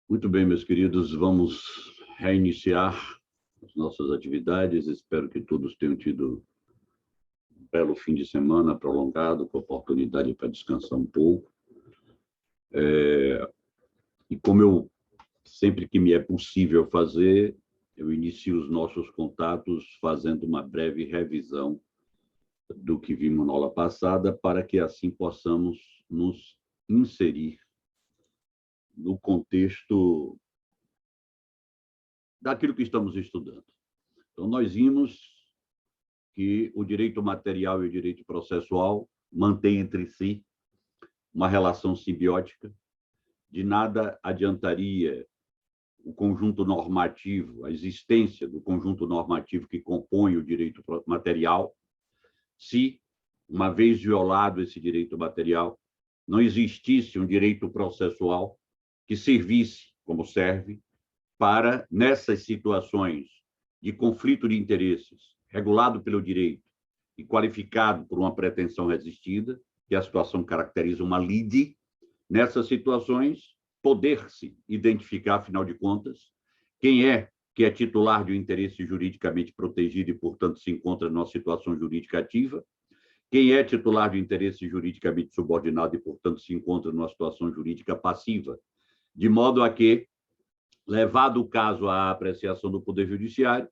Muito bem, meus queridos, vamos reiniciar as nossas atividades. Espero que todos tenham tido um belo fim de semana prolongado, com oportunidade para descansar um pouco. E como eu, sempre que me é possível fazer, eu inicio os nossos contatos fazendo uma breve revisão do que vimos na aula passada, para que assim possamos nos inserir no contexto daquilo que estamos estudando. Então, nós vimos que o direito material e o direito processual mantêm entre si uma relação simbiótica. De nada adiantaria o conjunto normativo, a existência do conjunto normativo que compõe o direito material, se, uma vez violado esse direito material, não existisse um direito processual que servisse, como serve, para, nessas situações de conflito de interesses, regulado pelo direito e qualificado por uma pretensão resistida, que a situação caracteriza uma lide, nessas situações, poder-se identificar, afinal de contas, quem é que é titular de um interesse juridicamente protegido e, portanto, se encontra numa situação jurídica ativa, quem é titular de interesse juridicamente subordinado e, portanto, se encontra numa situação jurídica passiva, de modo a que, levado o caso à apreciação do Poder Judiciário,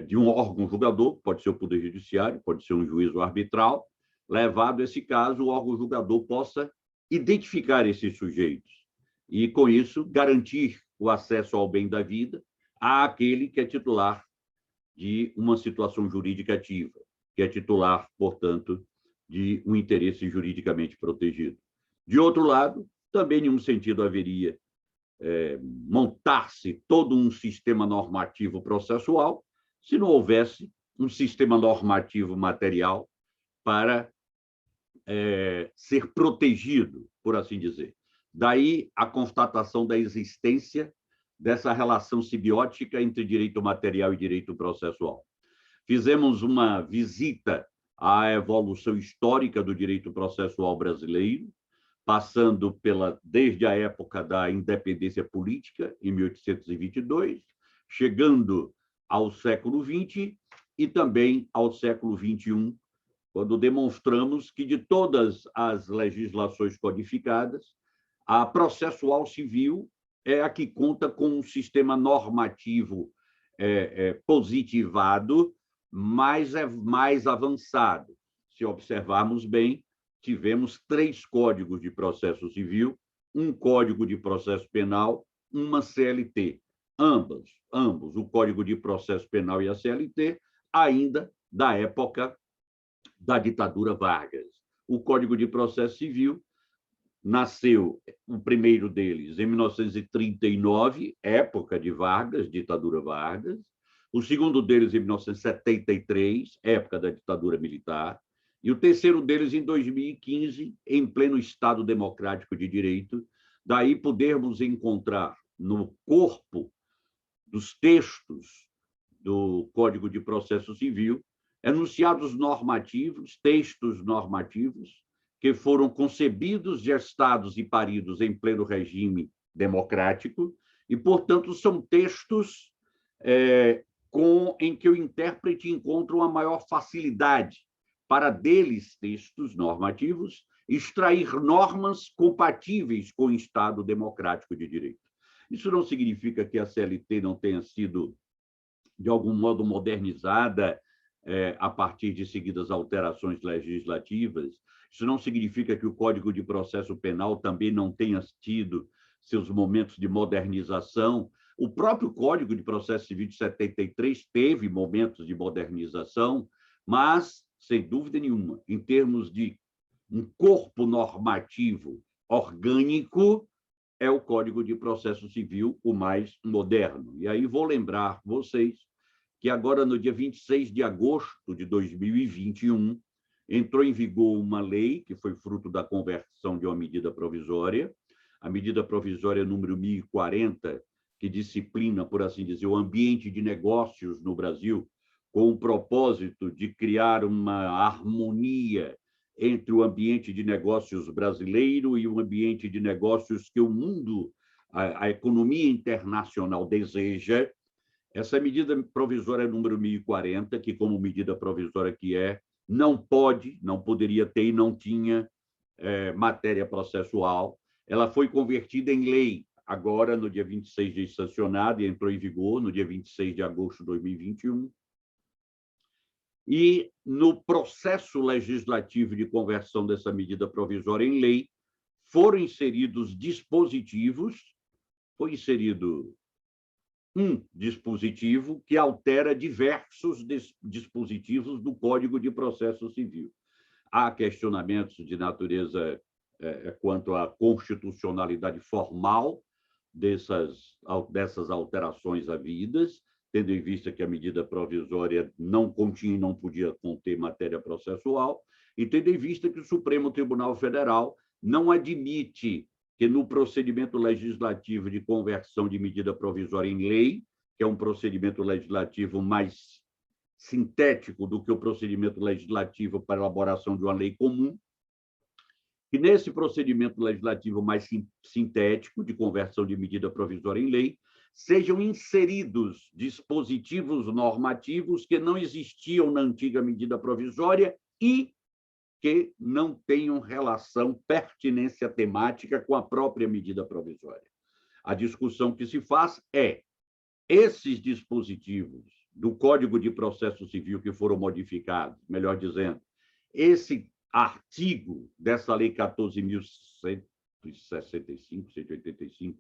de um órgão julgador, pode ser o Poder Judiciário, pode ser um juízo arbitral, levado esse caso, o órgão julgador possa identificar esses sujeitos e, com isso, garantir o acesso ao bem da vida àquele que é titular de uma situação jurídica ativa, que é titular, portanto, de um interesse juridicamente protegido. De outro lado, também, em um sentido, haveria montar-se todo um sistema normativo processual se não houvesse um sistema normativo material para ser protegido, por assim dizer. Daí a constatação da existência dessa relação simbiótica entre direito material e direito processual. Fizemos uma visita à evolução histórica do direito processual brasileiro, passando desde a época da independência política, em 1822, chegando ao século XX e também ao século XXI, quando demonstramos que, de todas as legislações codificadas, a processual civil é a que conta com um sistema normativo positivado, mais avançado. Se observarmos bem, tivemos 3 códigos de processo civil, um código de processo penal, uma CLT. Ambos, o Código de Processo Penal e a CLT, ainda da época da ditadura Vargas. O Código de Processo Civil nasceu, o primeiro deles, em 1939, época de Vargas, ditadura Vargas. O segundo deles, em 1973, época da ditadura militar. E o terceiro deles, em 2015, em pleno Estado Democrático de Direito. Daí podermos encontrar no corpo dos textos do Código de Processo Civil enunciados normativos, textos normativos, que foram concebidos, gestados e paridos em pleno regime democrático, e, portanto, são textos em que o intérprete encontra uma maior facilidade para, deles, textos normativos, extrair normas compatíveis com o Estado democrático de direito. Isso não significa que a CLT não tenha sido, de algum modo, modernizada a partir de seguidas alterações legislativas. Isso não significa que o Código de Processo Penal também não tenha tido seus momentos de modernização. O próprio Código de Processo Civil de 73 teve momentos de modernização, mas, sem dúvida nenhuma, em termos de um corpo normativo orgânico, é o Código de Processo Civil o mais moderno. E aí vou lembrar vocês que agora, no dia 26 de agosto de 2021, entrou em vigor uma lei que foi fruto da conversão de uma medida provisória, a medida provisória número 1040, que disciplina, por assim dizer, o ambiente de negócios no Brasil, com o propósito de criar uma harmonia entre o ambiente de negócios brasileiro e o ambiente de negócios que o mundo a economia internacional deseja. Essa medida provisória número 1040, que como medida provisória que é, não poderia ter e não tinha matéria processual. Ela foi convertida em lei agora no dia 26 de sancionada e entrou em vigor no dia 26 de agosto de 2021. E no processo legislativo de conversão dessa medida provisória em lei, foram inseridos dispositivos, foi inserido um dispositivo que altera diversos dispositivos do Código de Processo Civil. Há questionamentos de natureza quanto à constitucionalidade formal dessas alterações havidas, tendo em vista que a medida provisória não continha e não podia conter matéria processual, e tendo em vista que o Supremo Tribunal Federal não admite que no procedimento legislativo de conversão de medida provisória em lei, que é um procedimento legislativo mais sintético do que o procedimento legislativo para elaboração de uma lei comum, que nesse procedimento legislativo mais sintético de conversão de medida provisória em lei, sejam inseridos dispositivos normativos que não existiam na antiga medida provisória e que não tenham relação, pertinência temática com a própria medida provisória. A discussão que se faz é esses dispositivos do Código de Processo Civil que foram modificados, melhor dizendo, esse artigo dessa Lei 14.165, 185,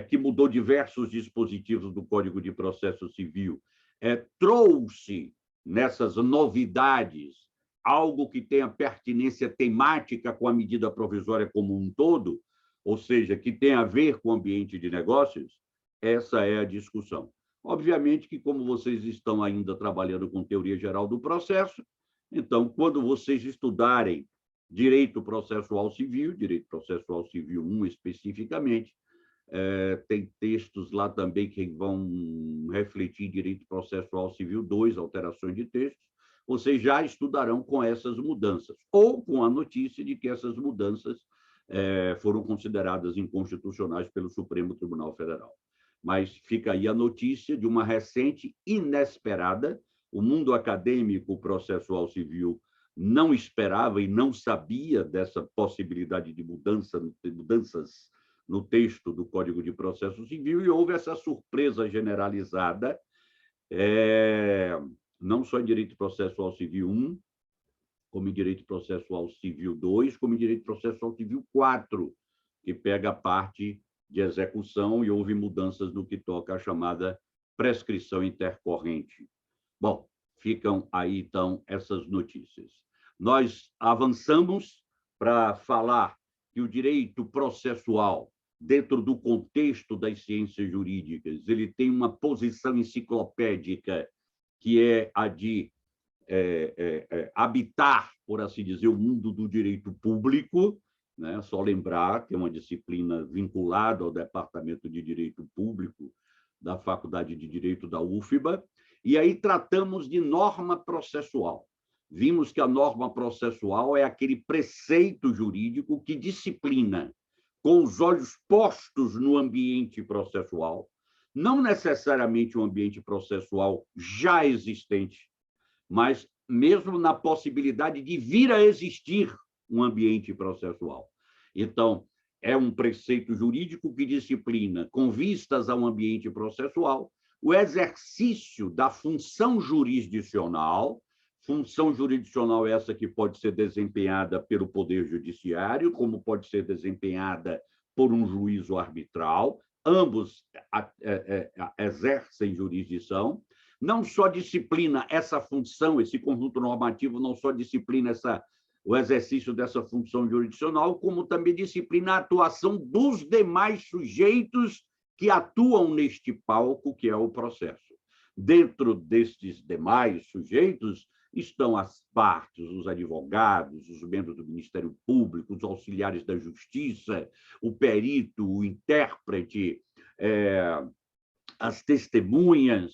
que mudou diversos dispositivos do Código de Processo Civil, trouxe nessas novidades algo que tenha pertinência temática com a medida provisória como um todo, ou seja, que tenha a ver com o ambiente de negócios, essa é a discussão. Obviamente que, como vocês estão ainda trabalhando com teoria geral do processo, então, quando vocês estudarem direito processual civil 1 especificamente, tem textos lá também que vão refletir direito processual civil 2, alterações de textos, vocês já estudarão com essas mudanças, ou com a notícia de que essas mudanças foram consideradas inconstitucionais pelo Supremo Tribunal Federal. Mas fica aí a notícia de uma recente, inesperada, o mundo acadêmico processual civil não esperava e não sabia dessa possibilidade de mudanças no texto do Código de Processo Civil, e houve essa surpresa generalizada, não só em Direito Processual Civil 1, como em Direito Processual Civil 2, como em Direito Processual Civil 4, que pega a parte de execução, e houve mudanças no que toca à chamada prescrição intercorrente. Bom, ficam aí, então, essas notícias. Nós avançamos para falar que o direito processual, dentro do contexto das ciências jurídicas, ele tem uma posição enciclopédica que é a de habitar, por assim dizer, o mundo do direito público, né? Só lembrar que é uma disciplina vinculada ao Departamento de Direito Público da Faculdade de Direito da UFBA, e aí tratamos de norma processual. Vimos que a norma processual é aquele preceito jurídico que disciplina, com os olhos postos no ambiente processual, não necessariamente um ambiente processual já existente, mas mesmo na possibilidade de vir a existir um ambiente processual. Então, é um preceito jurídico que disciplina, com vistas a um ambiente processual, o exercício da função jurisdicional essa que pode ser desempenhada pelo Poder Judiciário, como pode ser desempenhada por um juízo arbitral, ambos exercem jurisdição. Não só disciplina essa função, esse conjunto normativo não só disciplina o exercício dessa função jurisdicional, como também disciplina a atuação dos demais sujeitos que atuam neste palco, que é o processo. Dentro destes demais sujeitos estão as partes, os advogados, os membros do Ministério Público, os auxiliares da Justiça, o perito, o intérprete, as testemunhas,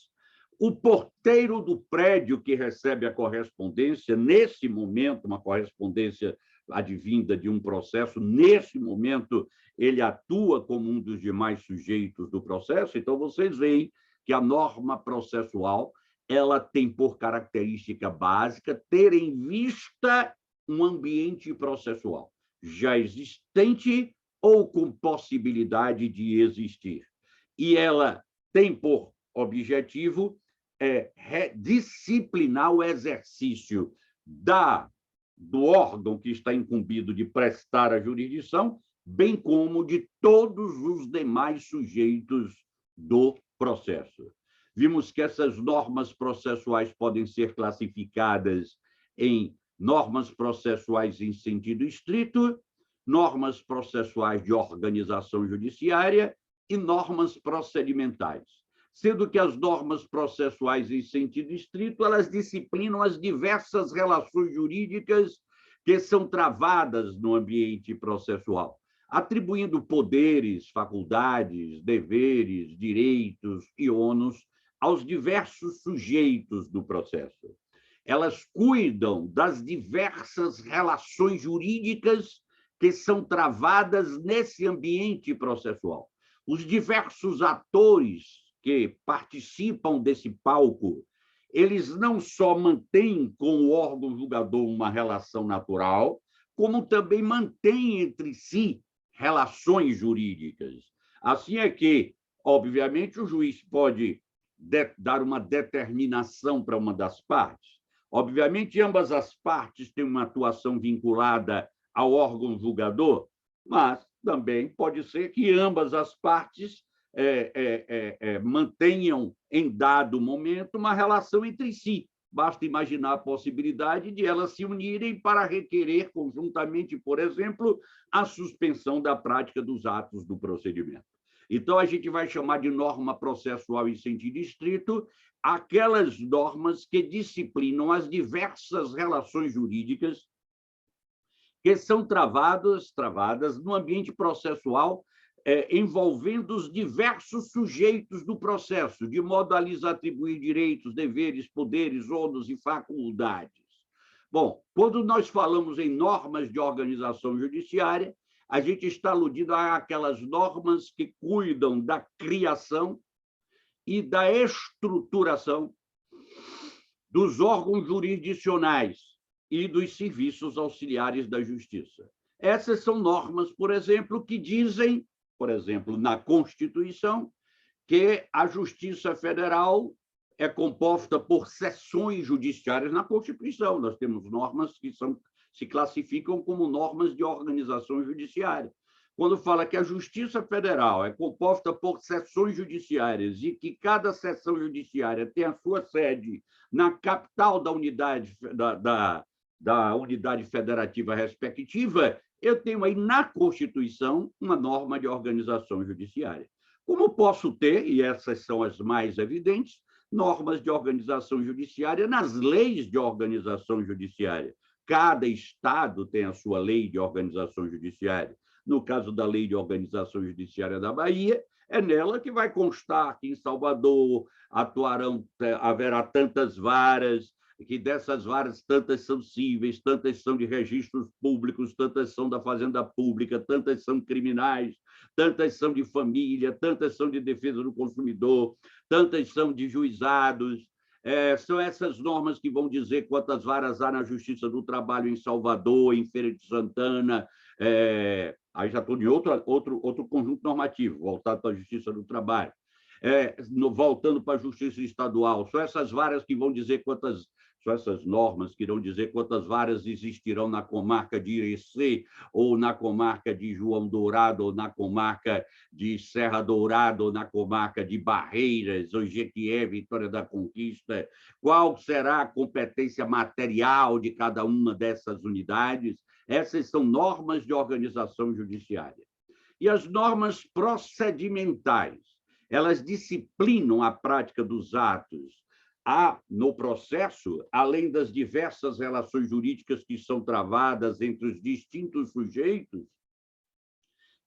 o porteiro do prédio que recebe a correspondência, nesse momento, uma correspondência advinda de um processo, nesse momento ele atua como um dos demais sujeitos do processo. Então, vocês veem que a norma processual ela tem por característica básica ter em vista um ambiente processual já existente ou com possibilidade de existir. E ela tem por objetivo disciplinar o exercício do órgão que está incumbido de prestar a jurisdição, bem como de todos os demais sujeitos do processo. Vimos que essas normas processuais podem ser classificadas em normas processuais em sentido estrito, normas processuais de organização judiciária e normas procedimentais, sendo que as normas processuais em sentido estrito, elas disciplinam as diversas relações jurídicas que são travadas no ambiente processual, atribuindo poderes, faculdades, deveres, direitos e ônus aos diversos sujeitos do processo. Elas cuidam das diversas relações jurídicas que são travadas nesse ambiente processual. Os diversos atores que participam desse palco, eles não só mantêm com o órgão julgador uma relação natural, como também mantêm entre si relações jurídicas. Assim é que, obviamente, o juiz pode dar uma determinação para uma das partes. Obviamente, ambas as partes têm uma atuação vinculada ao órgão julgador, mas também pode ser que ambas as partes mantenham, em dado momento, uma relação entre si. Basta imaginar a possibilidade de elas se unirem para requerer conjuntamente, por exemplo, a suspensão da prática dos atos do procedimento. Então, a gente vai chamar de norma processual em sentido estrito aquelas normas que disciplinam as diversas relações jurídicas que são travadas no ambiente processual, envolvendo os diversos sujeitos do processo, de modo a lhes atribuir direitos, deveres, poderes, ônus e faculdades. Bom, quando nós falamos em normas de organização judiciária, a gente está aludindo àquelas normas que cuidam da criação e da estruturação dos órgãos jurisdicionais e dos serviços auxiliares da justiça. Essas são normas, por exemplo, que dizem, por exemplo, na Constituição, que a Justiça Federal é composta por seções judiciárias. Na Constituição, nós temos normas que se classificam como normas de organização judiciária. Quando fala que a Justiça Federal é composta por seções judiciárias e que cada seção judiciária tem a sua sede na capital da unidade, da unidade federativa respectiva, eu tenho aí na Constituição uma norma de organização judiciária. Como posso ter, e essas são as mais evidentes, normas de organização judiciária nas leis de organização judiciária. Cada estado tem a sua lei de organização judiciária. No caso da Lei de Organização Judiciária da Bahia, é nela que vai constar que em Salvador haverá tantas varas, que dessas varas tantas são cíveis, tantas são de registros públicos, tantas são da Fazenda Pública, tantas são criminais, tantas são de família, tantas são de defesa do consumidor, tantas são de juizados. São essas normas que vão dizer quantas varas há na Justiça do Trabalho em Salvador, em Feira de Santana. Aí já estou em outro conjunto normativo, voltado para a Justiça do Trabalho. Voltando para a Justiça Estadual, são essas varas que vão dizer quantas... São essas normas que irão dizer quantas varas existirão na comarca de Irecê, ou na comarca de João Dourado, ou na comarca de Serra Dourada, ou na comarca de Barreiras, ou Jequié, Vitória da Conquista. Qual será a competência material de cada uma dessas unidades? Essas são normas de organização judiciária. E as normas procedimentais, elas disciplinam a prática dos atos no processo, além das diversas relações jurídicas que são travadas entre os distintos sujeitos,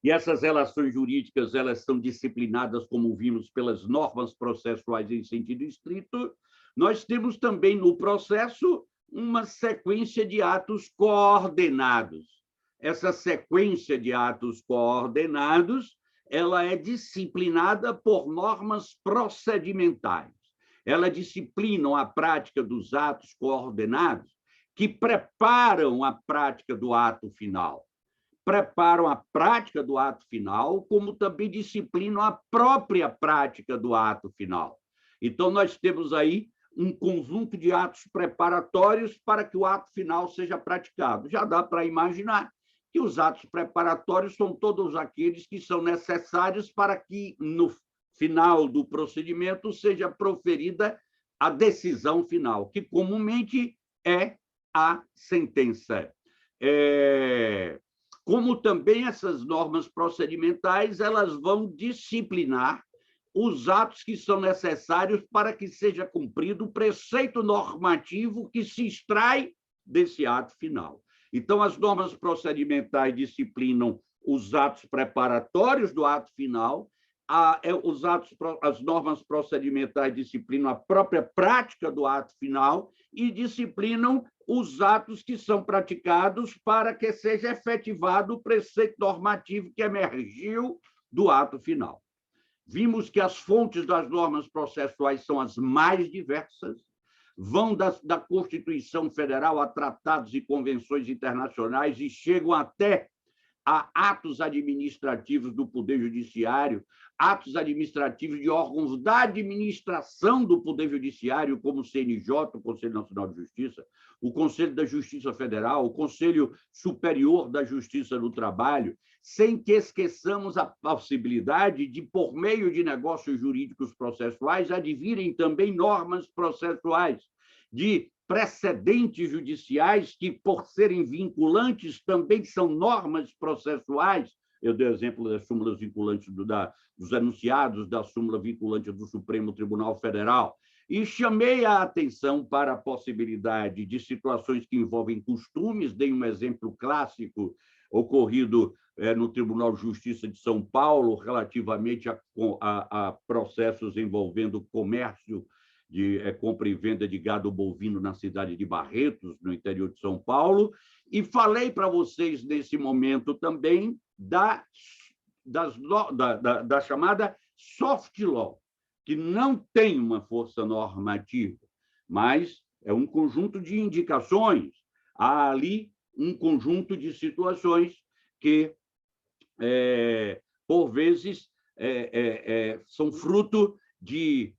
e essas relações jurídicas elas são disciplinadas, como vimos, pelas normas processuais em sentido estrito, nós temos também no processo uma sequência de atos coordenados. Essa sequência de atos coordenados, ela é disciplinada por normas procedimentais. Ela disciplinam a prática dos atos coordenados que preparam a prática do ato final. Preparam a prática do ato final, como também disciplinam a própria prática do ato final. Então, nós temos aí um conjunto de atos preparatórios para que o ato final seja praticado. Já dá para imaginar que os atos preparatórios são todos aqueles que são necessários para que, no final do procedimento, seja proferida a decisão final, que comumente é a sentença. Como também essas normas procedimentais, elas vão disciplinar os atos que são necessários para que seja cumprido o preceito normativo que se extrai desse ato final. Então, as normas procedimentais disciplinam os atos preparatórios do ato final, as normas procedimentais disciplinam a própria prática do ato final e disciplinam os atos que são praticados para que seja efetivado o preceito normativo que emergiu do ato final. Vimos que as fontes das normas processuais são as mais diversas, vão da Constituição Federal a tratados e convenções internacionais e chegam até a atos administrativos do Poder Judiciário, atos administrativos de órgãos da administração do Poder Judiciário, como o CNJ, o Conselho Nacional de Justiça, o Conselho da Justiça Federal, o Conselho Superior da Justiça do Trabalho, sem que esqueçamos a possibilidade de, por meio de negócios jurídicos processuais, advirem também normas processuais de precedentes judiciais que, por serem vinculantes, também são normas processuais. Eu dei exemplo das súmulas vinculantes dos enunciados da súmula vinculante do Supremo Tribunal Federal. E chamei a atenção para a possibilidade de situações que envolvem costumes. Dei um exemplo clássico ocorrido no Tribunal de Justiça de São Paulo, relativamente a processos envolvendo comércio de compra e venda de gado bovino na cidade de Barretos, no interior de São Paulo, e falei para vocês, nesse momento também, da chamada soft law, que não tem uma força normativa, mas é um conjunto de indicações. Há ali um conjunto de situações que, por vezes, são fruto de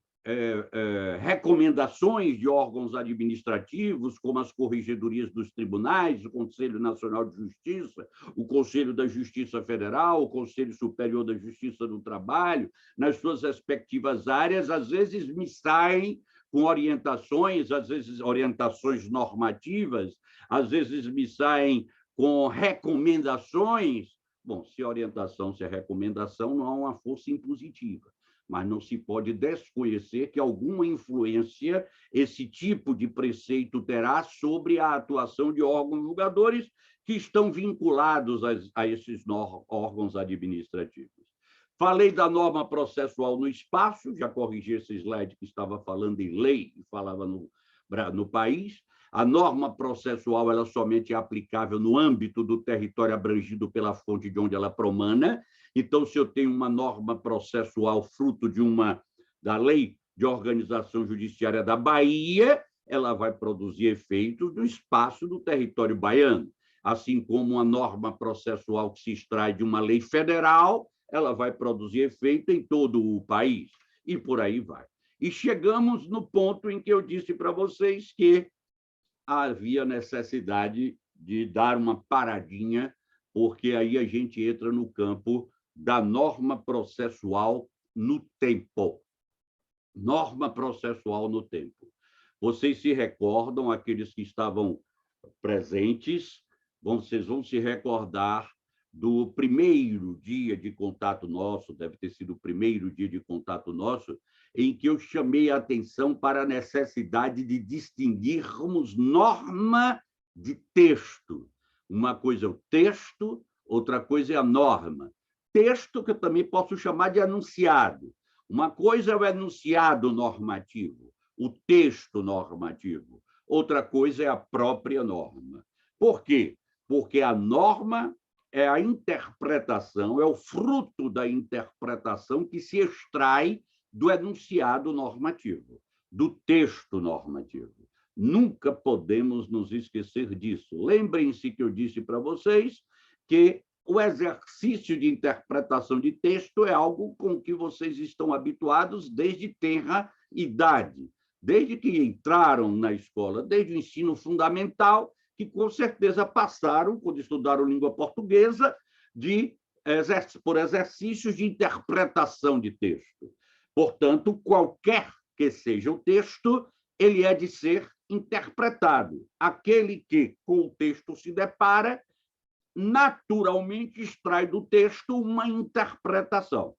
recomendações de órgãos administrativos, como as corregedorias dos tribunais, o Conselho Nacional de Justiça, o Conselho da Justiça Federal, o Conselho Superior da Justiça do Trabalho, nas suas respectivas áreas, às vezes me saem com orientações, às vezes orientações normativas, às vezes me saem com recomendações. Bom, se orientação, se é recomendação, não há uma força impositiva, mas não se pode desconhecer que alguma influência esse tipo de preceito terá sobre a atuação de órgãos julgadores que estão vinculados a esses órgãos administrativos. Falei da norma processual no espaço, já corrigi esse slide que estava falando em lei e falava no país. A norma processual ela somente é aplicável no âmbito do território abrangido pela fonte de onde ela promana. Então, se eu tenho uma norma processual fruto da Lei de Organização Judiciária da Bahia, ela vai produzir efeitos no espaço do território baiano. Assim como uma norma processual que se extrai de uma lei federal, ela vai produzir efeito em todo o país. E por aí vai. E chegamos no ponto em que eu disse para vocês que havia necessidade de dar uma paradinha, porque aí a gente entra no campo da norma processual no tempo. Norma processual no tempo. Vocês se recordam, aqueles que estavam presentes, vocês vão se recordar do primeiro dia de contato nosso, deve ter sido o primeiro dia de contato nosso, em que eu chamei a atenção para a necessidade de distinguirmos norma de texto. Uma coisa é o texto, outra coisa é a norma. Texto que eu também posso chamar de enunciado. Uma coisa é o enunciado normativo, o texto normativo. outra coisa é a própria norma. Por quê? Porque a norma é a interpretação, é o fruto da interpretação que se extrai do enunciado normativo, do texto normativo. Nunca podemos nos esquecer disso. Lembrem-se que eu disse para vocês que o exercício de interpretação de texto é algo com que vocês estão habituados desde tenra idade, desde que entraram na escola, desde o ensino fundamental, que com certeza passaram, quando estudaram língua portuguesa, por exercícios de interpretação de texto. Portanto, qualquer que seja o texto, ele é de ser interpretado. Aquele que com o texto se depara, naturalmente extrai do texto uma interpretação.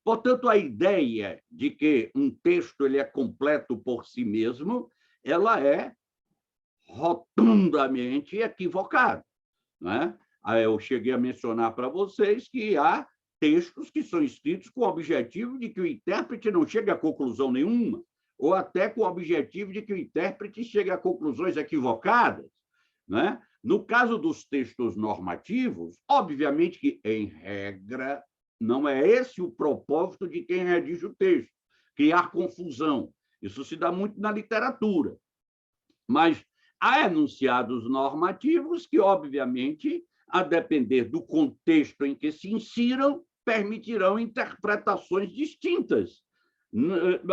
Portanto, a ideia de que um texto ele é completo por si mesmo, ela é rotundamente equivocada, né? Eu cheguei a mencionar para vocês que há textos que são escritos com o objetivo de que o intérprete não chegue a conclusão nenhuma, ou até com o objetivo de que o intérprete chegue a conclusões equivocadas, né? No caso dos textos normativos, obviamente que, em regra, não é esse o propósito de quem redige o texto, criar confusão. Isso se dá muito na literatura. Mas há enunciados normativos que, obviamente, a depender do contexto em que se insiram, permitirão interpretações distintas.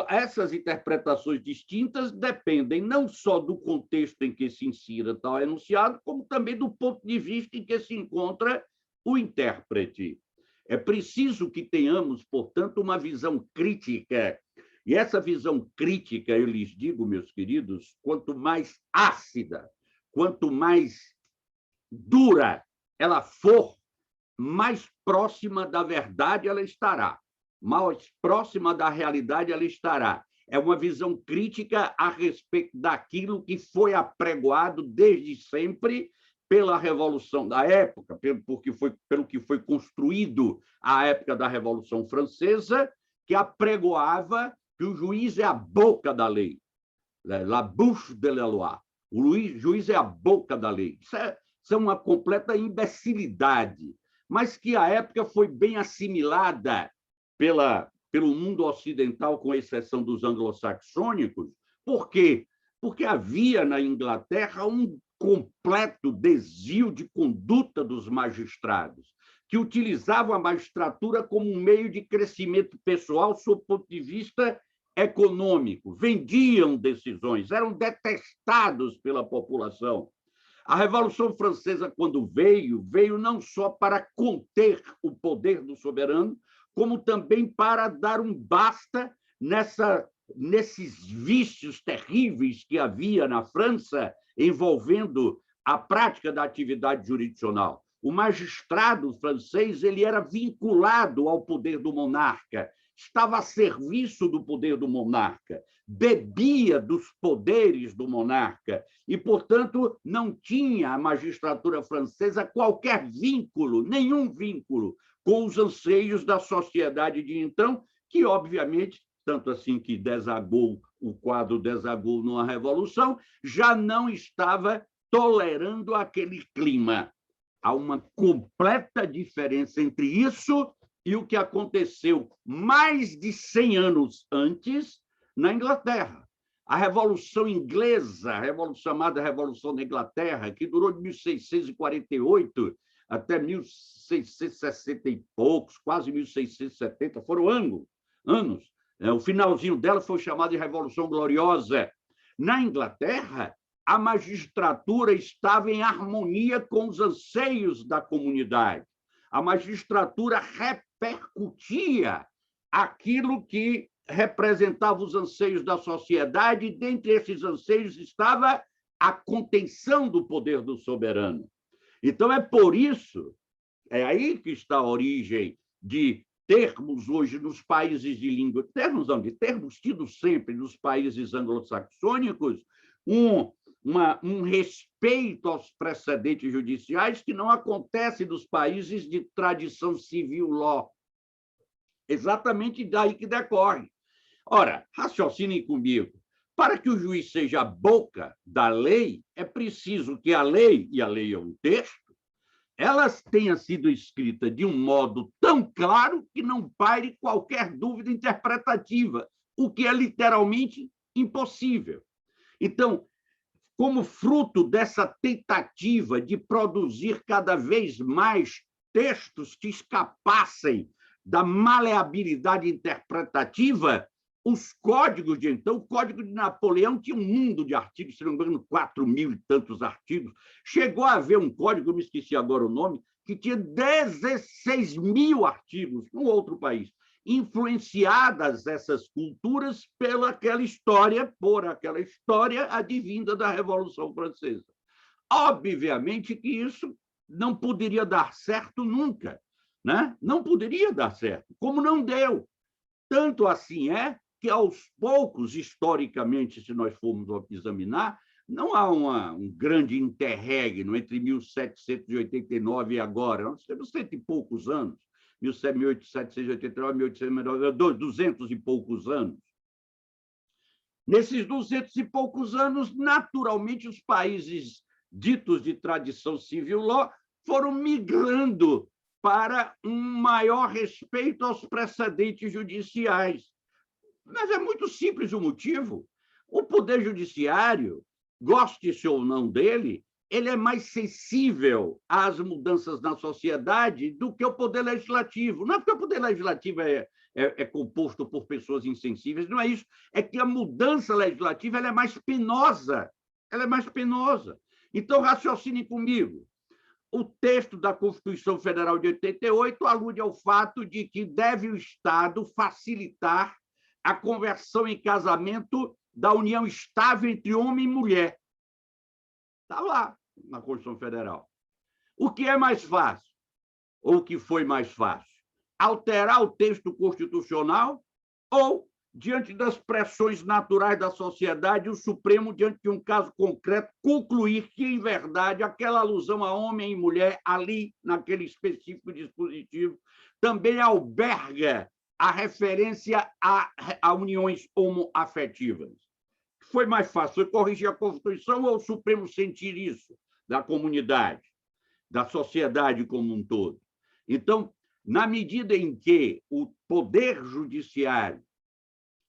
Essas interpretações distintas dependem não só do contexto em que se insira tal enunciado, como também do ponto de vista em que se encontra o intérprete. É preciso que tenhamos, portanto, uma visão crítica. E essa visão crítica, eu lhes digo, meus queridos, quanto mais ácida, quanto mais dura ela for, mais próxima da verdade ela estará, mais próxima da realidade ela estará. É uma visão crítica a respeito daquilo que foi apregoado desde sempre pela Revolução da época, pelo que foi construído à época da Revolução Francesa, que apregoava que o juiz é a boca da lei, la bouche de la loi. O juiz é a boca da lei. Isso é uma completa imbecilidade, mas que à época foi bem assimilada pelo mundo ocidental, com exceção dos anglo-saxônicos. Por quê? Porque havia na Inglaterra um completo desvio de conduta dos magistrados, que utilizavam a magistratura como um meio de crescimento pessoal sob o ponto de vista econômico, vendiam decisões, eram detestados pela população. A Revolução Francesa, quando veio não só para conter o poder do soberano, como também para dar um basta nesses vícios terríveis que havia na França envolvendo a prática da atividade jurisdicional. O magistrado francês ele era vinculado ao poder do monarca, estava a serviço do poder do monarca, bebia dos poderes do monarca e, portanto, não tinha a magistratura francesa qualquer vínculo, nenhum vínculo com os anseios da sociedade de então, que, obviamente, tanto assim que o quadro desagou numa revolução, já não estava tolerando aquele clima. Há uma completa diferença entre isso e o que aconteceu mais de 100 anos antes na Inglaterra. A Revolução Inglesa, a chamada Revolução da Inglaterra, que durou de 1648 até 1660 e poucos, quase 1670, foram anos. O finalzinho dela foi chamado de Revolução Gloriosa. Na Inglaterra, a magistratura estava em harmonia com os anseios da comunidade. A magistratura repercutia aquilo que representava os anseios da sociedade, e dentre esses anseios estava a contenção do poder do soberano. Então, é por isso, é aí que está a origem de termos hoje nos países de língua, termos tidos sempre nos países anglo-saxônicos, um respeito aos precedentes judiciais que não acontece nos países de tradição civil law. Exatamente daí que decorre. Ora, raciocinem comigo. Para que o juiz seja a boca da lei, é preciso que a lei, e a lei é um texto, elas tenha sido escrita de um modo tão claro que não paire qualquer dúvida interpretativa, o que é literalmente impossível. Então, como fruto dessa tentativa de produzir cada vez mais textos que escapassem da maleabilidade interpretativa, os códigos de então, o Código de Napoleão tinha um mundo de artigos, se não me engano, 4.000 e tantos artigos. Chegou a haver um código, eu me esqueci agora o nome, que tinha 16.000 artigos num outro país, influenciadas essas culturas por aquela história advinda da Revolução Francesa. Obviamente que isso não poderia dar certo nunca, né? Não poderia dar certo, como não deu. Tanto assim é que, aos poucos, historicamente, se nós formos examinar, não há um grande interregno entre 1789 e agora. Nós temos 100 e poucos anos, 1789, 1889, 200 e poucos anos. Nesses 200 e poucos anos, naturalmente, os países ditos de tradição civil law foram migrando para um maior respeito aos precedentes judiciais. Mas é muito simples o motivo. O Poder Judiciário, goste-se ou não dele, ele é mais sensível às mudanças na sociedade do que o Poder Legislativo. Não é porque o Poder Legislativo é composto por pessoas insensíveis, não é isso. É que a mudança legislativa ela é mais penosa. Ela é mais penosa. Então, raciocinem comigo. O texto da Constituição Federal de 88 alude ao fato de que deve o Estado facilitar a conversão em casamento da união estável entre homem e mulher. Está lá na Constituição Federal. O que é mais fácil? Ou o que foi mais fácil? Alterar o texto constitucional ou, diante das pressões naturais da sociedade, o Supremo, diante de um caso concreto, concluir que, em verdade, aquela alusão a homem e mulher ali, naquele específico dispositivo, também alberga a referência a uniões homoafetivas. Foi mais fácil? Foi corrigir a Constituição ou o Supremo sentir isso da comunidade, da sociedade como um todo? Então, na medida em que o Poder Judiciário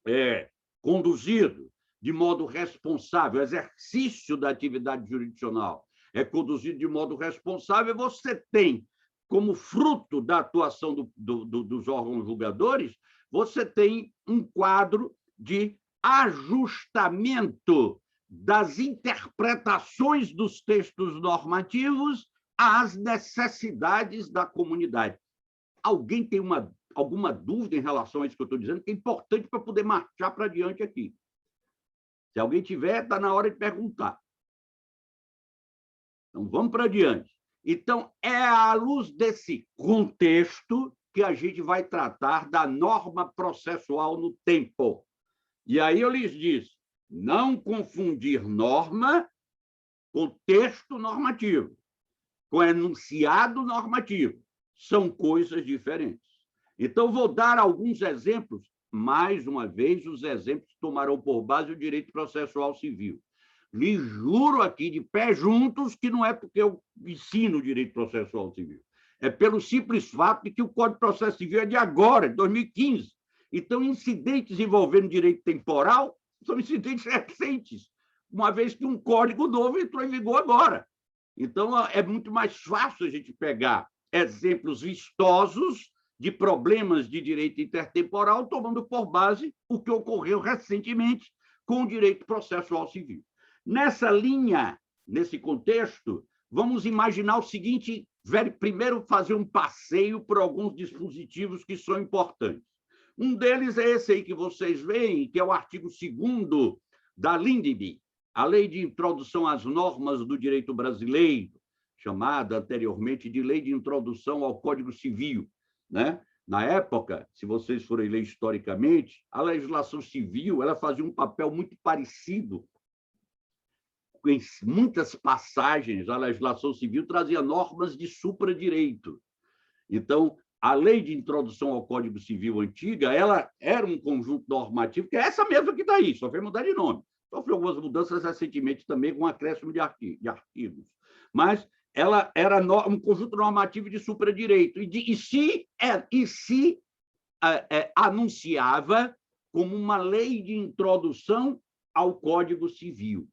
é conduzido de modo responsável, o exercício da atividade jurisdicional é conduzido de modo responsável, você tem, como fruto da atuação dos órgãos julgadores, você tem um quadro de ajustamento das interpretações dos textos normativos às necessidades da comunidade. Alguém tem alguma dúvida em relação a isso que eu estou dizendo, que é importante para poder marchar para diante aqui? Se alguém tiver, está na hora de perguntar. Então, vamos para diante. Então, é à luz desse contexto que a gente vai tratar da norma processual no tempo. E aí eu lhes disse, não confundir norma com texto normativo, com enunciado normativo. São coisas diferentes. Então, vou dar alguns exemplos. Mais uma vez, os exemplos tomarão por base o direito processual civil. Lhes juro aqui, de pé juntos, que não é porque eu ensino o direito processual civil. É pelo simples fato de que o Código de Processo Civil é de agora, de 2015. Então, incidentes envolvendo direito temporal são incidentes recentes, uma vez que um código novo entrou em vigor agora. Então, é muito mais fácil a gente pegar exemplos vistosos de problemas de direito intertemporal, tomando por base o que ocorreu recentemente com o direito processual civil. Nessa linha, nesse contexto, vamos imaginar o seguinte, primeiro fazer um passeio por alguns dispositivos que são importantes. Um deles é esse aí que vocês veem, que é o artigo 2º da LINDB, a Lei de Introdução às Normas do Direito Brasileiro, chamada anteriormente de Lei de Introdução ao Código Civil, né? Na época, se vocês forem ler historicamente, a legislação civil ela fazia um papel muito parecido. Em muitas passagens, a legislação civil trazia normas de supradireito. Então, a Lei de Introdução ao Código Civil antiga, ela era um conjunto normativo, que é essa mesma que está aí, só foi mudar de nome. Sofreu algumas mudanças recentemente também, com um acréscimo de artigos. Mas ela era um conjunto normativo de supradireito, e se anunciava como uma lei de introdução ao Código Civil.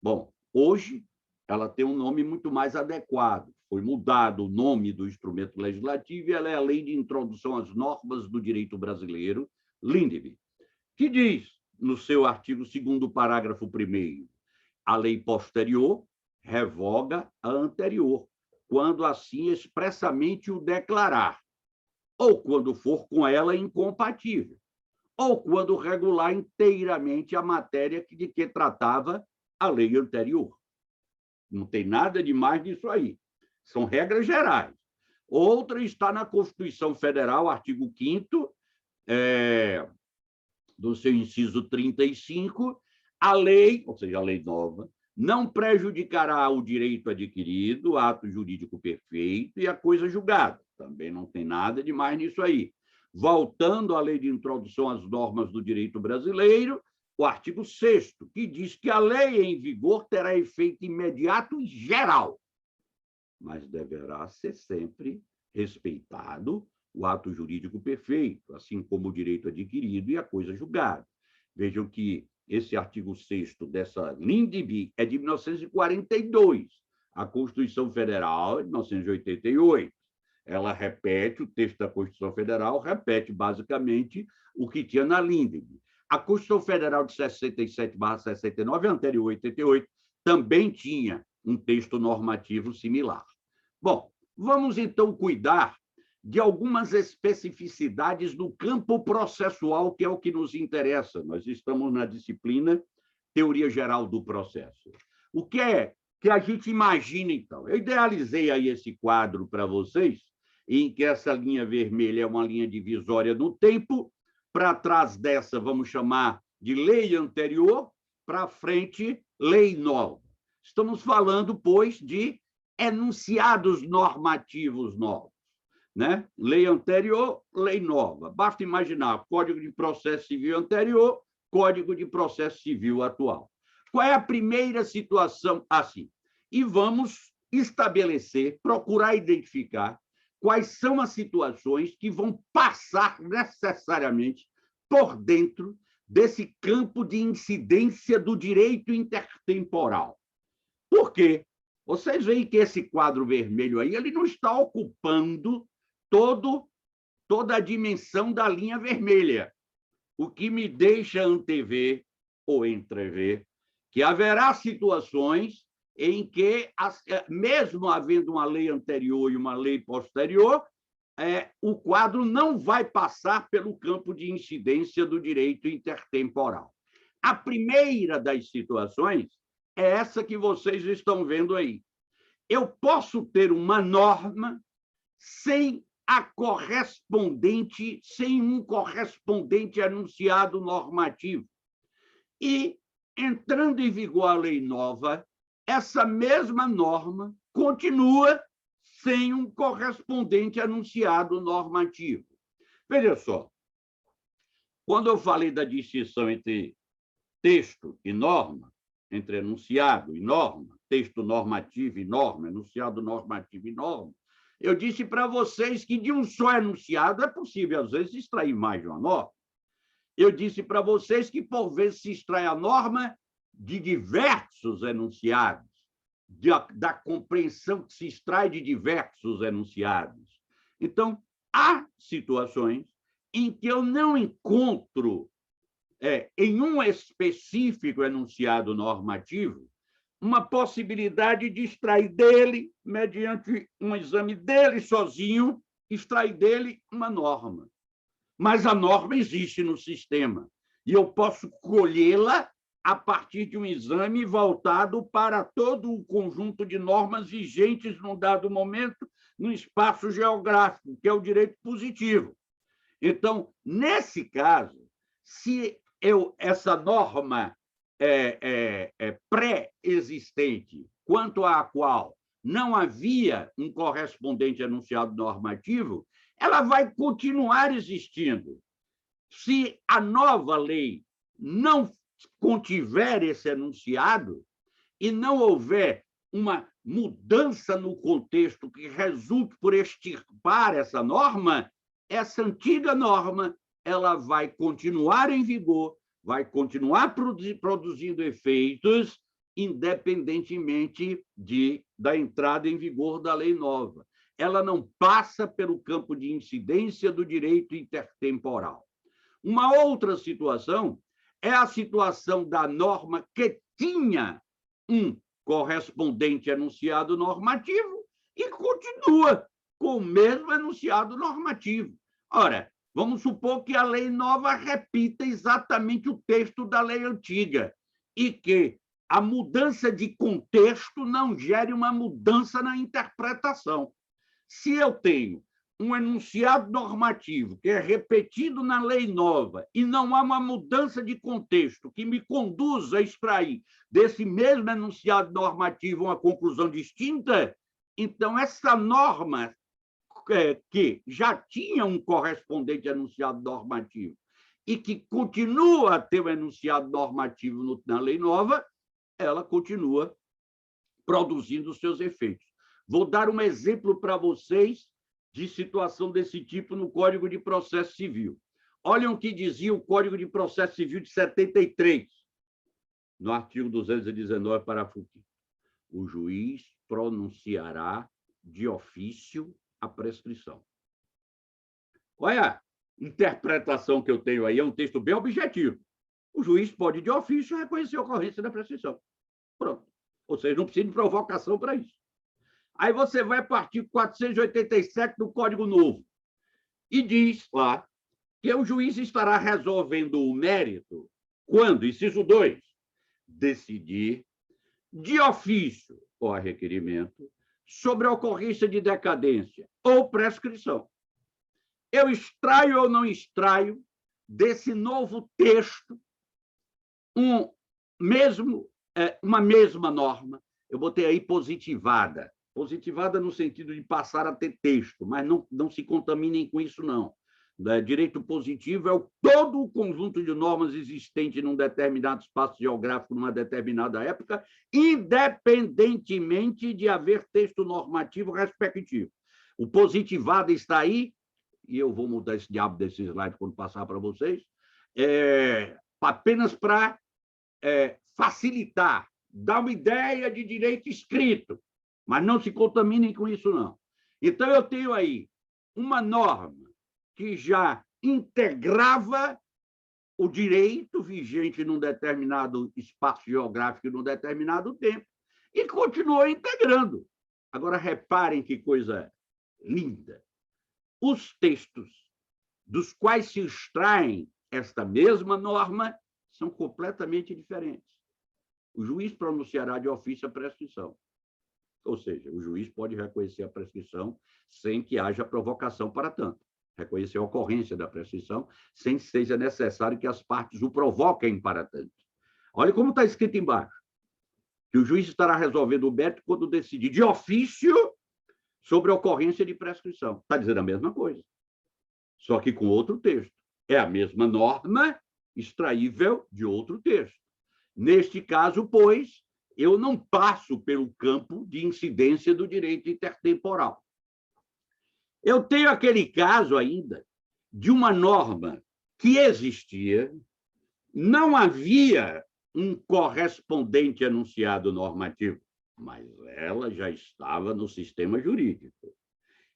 Bom, hoje ela tem um nome muito mais adequado. Foi mudado o nome do instrumento legislativo e ela é a Lei de Introdução às Normas do Direito Brasileiro, LINDB, que diz, no seu artigo 2º, parágrafo 1º, a lei posterior revoga a anterior, quando assim expressamente o declarar, ou quando for com ela incompatível, ou quando regular inteiramente a matéria de que tratava a lei anterior. Não tem nada de mais disso aí. São regras gerais. Outra está na Constituição Federal, artigo 5º, do seu inciso 35, a lei, ou seja, a lei nova, não prejudicará o direito adquirido, ato jurídico perfeito e a coisa julgada. Também não tem nada de mais nisso aí. Voltando à Lei de Introdução às Normas do Direito Brasileiro, o artigo 6º, que diz que a lei em vigor terá efeito imediato e geral, mas deverá ser sempre respeitado o ato jurídico perfeito, assim como o direito adquirido e a coisa julgada. Vejam que esse artigo 6º dessa LINDB é de 1942, a Constituição Federal é de 1988. Ela repete, o texto da Constituição Federal repete basicamente o que tinha na LINDB. A Constituição Federal de 67/69, anterior a 88, também tinha um texto normativo similar. Bom, vamos então cuidar de algumas especificidades do campo processual, que é o que nos interessa. Nós estamos na disciplina Teoria Geral do Processo. O que é que a gente imagina, então? Eu idealizei aí esse quadro para vocês, em que essa linha vermelha é uma linha divisória no tempo, para trás dessa vamos chamar de lei anterior, para frente, lei nova. Estamos falando, pois, de enunciados normativos novos, né? Lei anterior, lei nova. Basta imaginar Código de Processo Civil anterior, Código de Processo Civil atual. Qual é a primeira situação assim? E vamos estabelecer, procurar identificar quais são as situações que vão passar necessariamente por dentro desse campo de incidência do direito intertemporal. Por quê? Vocês veem que esse quadro vermelho aí, ele não está ocupando toda a dimensão da linha vermelha, o que me deixa antever ou entrever que haverá situações em que, mesmo havendo uma lei anterior e uma lei posterior, o quadro não vai passar pelo campo de incidência do direito intertemporal. A primeira das situações é essa que vocês estão vendo aí. Eu posso ter uma norma sem um correspondente enunciado normativo. E, entrando em vigor a lei nova, essa mesma norma continua sem um correspondente enunciado normativo. Veja só, quando eu falei da distinção entre texto e norma, entre enunciado e norma, texto normativo e norma, enunciado normativo e norma, eu disse para vocês que de um só enunciado é possível, às vezes, extrair mais de uma norma. Eu disse para vocês que, por vezes, se extrai a norma de diversos enunciados, da compreensão que se extrai de diversos enunciados. Então, há situações em que eu não encontro, em um específico enunciado normativo, uma possibilidade de extrair dele, mediante um exame dele sozinho, extrair dele uma norma. Mas a norma existe no sistema e eu posso colhê-la a partir de um exame voltado para todo o conjunto de normas vigentes num dado momento, no espaço geográfico, que é o direito positivo. Então, nesse caso, se essa norma pré-existente, quanto à qual não havia um correspondente enunciado normativo, ela vai continuar existindo. Se a nova lei não contiver esse enunciado e não houver uma mudança no contexto que resulte por extirpar essa norma, essa antiga norma ela vai continuar em vigor, vai continuar produzindo efeitos, independentemente da entrada em vigor da lei nova. Ela não passa pelo campo de incidência do direito intertemporal. Uma outra situação é a situação da norma que tinha um correspondente enunciado normativo e continua com o mesmo enunciado normativo. Ora, vamos supor que a lei nova repita exatamente o texto da lei antiga e que a mudança de contexto não gere uma mudança na interpretação. Se eu tenho um enunciado normativo que é repetido na lei nova e não há uma mudança de contexto que me conduza a extrair desse mesmo enunciado normativo uma conclusão distinta, então essa norma que já tinha um correspondente enunciado normativo e que continua a ter um enunciado normativo na lei nova, ela continua produzindo os seus efeitos. Vou dar um exemplo para vocês de situação desse tipo no Código de Processo Civil. Olhem o que dizia o Código de Processo Civil de 73, no artigo 219, parágrafo 5º. O juiz pronunciará de ofício a prescrição. Qual é a interpretação que eu tenho aí? É um texto bem objetivo. O juiz pode, de ofício, reconhecer a ocorrência da prescrição. Pronto. Ou seja, não precisa de provocação para isso. Aí você vai para o artigo 487 do Código Novo e diz lá que o juiz estará resolvendo o mérito quando, inciso 2, decidir de ofício ou a requerimento sobre a ocorrência de decadência ou prescrição. Eu extraio ou não extraio desse novo texto uma mesma norma, eu botei aí positivada. Positivada no sentido de passar a ter texto, mas não se contaminem com isso, não. Direito positivo é todo o conjunto de normas existente num determinado espaço geográfico, numa determinada época, independentemente de haver texto normativo respectivo. O positivado está aí, e eu vou mudar esse diabo desse slide quando passar para vocês, apenas para facilitar, dar uma ideia de direito escrito, mas não se contaminem com isso, não. Então, eu tenho aí uma norma que já integrava o direito vigente num determinado espaço geográfico, num determinado tempo, e continuou integrando. Agora, reparem que coisa linda. Os textos dos quais se extraem esta mesma norma são completamente diferentes. O juiz pronunciará de ofício a prescrição. Ou seja, o juiz pode reconhecer a prescrição sem que haja provocação para tanto. Reconhecer a ocorrência da prescrição sem que seja necessário que as partes o provoquem para tanto. Olha como está escrito embaixo. Que o juiz estará resolvendo o mérito quando decidir de ofício sobre a ocorrência de prescrição. Está dizendo a mesma coisa, só que com outro texto. É a mesma norma extraível de outro texto. Neste caso, pois, eu não passo pelo campo de incidência do direito intertemporal. Eu tenho aquele caso ainda de uma norma que existia, não havia um correspondente enunciado normativo, mas ela já estava no sistema jurídico.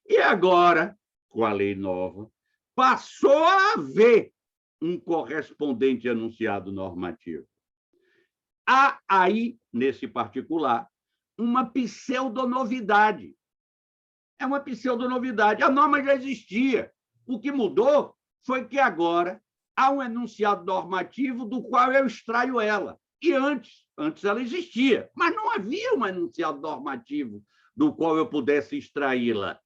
E agora, com a lei nova, passou a haver um correspondente enunciado normativo. Há aí, nesse particular, uma pseudonovidade. É uma pseudonovidade. A norma já existia. O que mudou foi que agora há um enunciado normativo do qual eu extraio ela. E antes ela existia, mas não havia um enunciado normativo do qual eu pudesse extraí-la.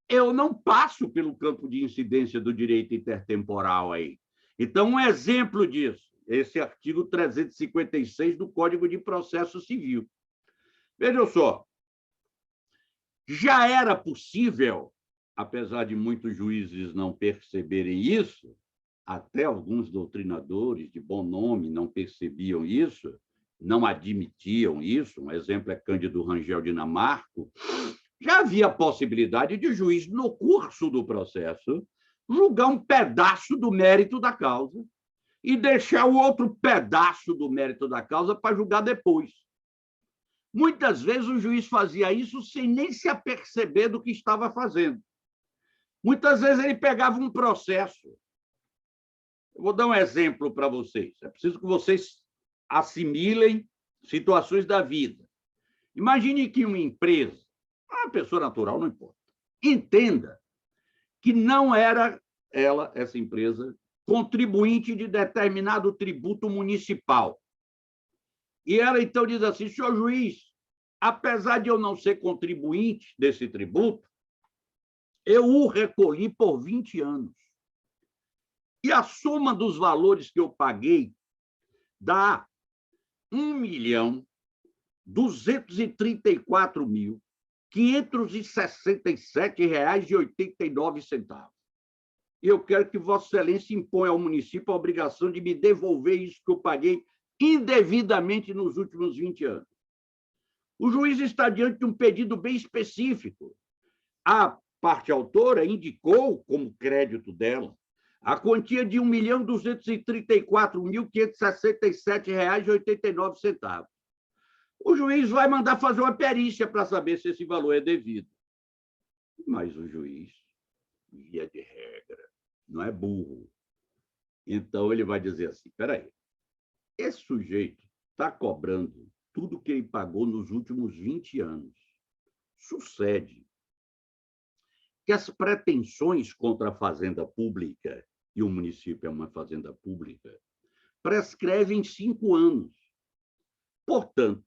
Eu não passo pelo campo de incidência do direito intertemporal aí. Então, um exemplo disso, esse artigo 356 do Código de Processo Civil. Vejam só, já era possível, apesar de muitos juízes não perceberem isso, até alguns doutrinadores de bom nome não percebiam isso, não admitiam isso. Um exemplo é Cândido Rangel Dinamarco. Já havia a possibilidade de o juiz, no curso do processo, julgar um pedaço do mérito da causa e deixar o outro pedaço do mérito da causa para julgar depois. Muitas vezes o juiz fazia isso sem nem se aperceber do que estava fazendo. Muitas vezes ele pegava um processo. Eu vou dar um exemplo para vocês. É preciso que vocês assimilem situações da vida. Imagine que uma empresa, uma pessoa natural, não importa, entenda que não era ela, essa empresa, contribuinte de determinado tributo municipal. E ela, então, diz assim, senhor juiz, apesar de eu não ser contribuinte desse tributo, eu o recolhi por 20 anos. E a soma dos valores que eu paguei dá R$ 1.234.567,89. E eu quero que Vossa Excelência imponha ao município a obrigação de me devolver isso que eu paguei indevidamente nos últimos 20 anos. O juiz está diante de um pedido bem específico. A parte autora indicou como crédito dela a quantia de R$ 1.234.567,89. O juiz vai mandar fazer uma perícia para saber se esse valor é devido. Mas o juiz, via de regra, não é burro. Então, ele vai dizer assim, espera aí, esse sujeito está cobrando tudo que ele pagou nos últimos 20 anos. Sucede que as pretensões contra a fazenda pública, e o município é uma fazenda pública, prescrevem 5 anos. Portanto,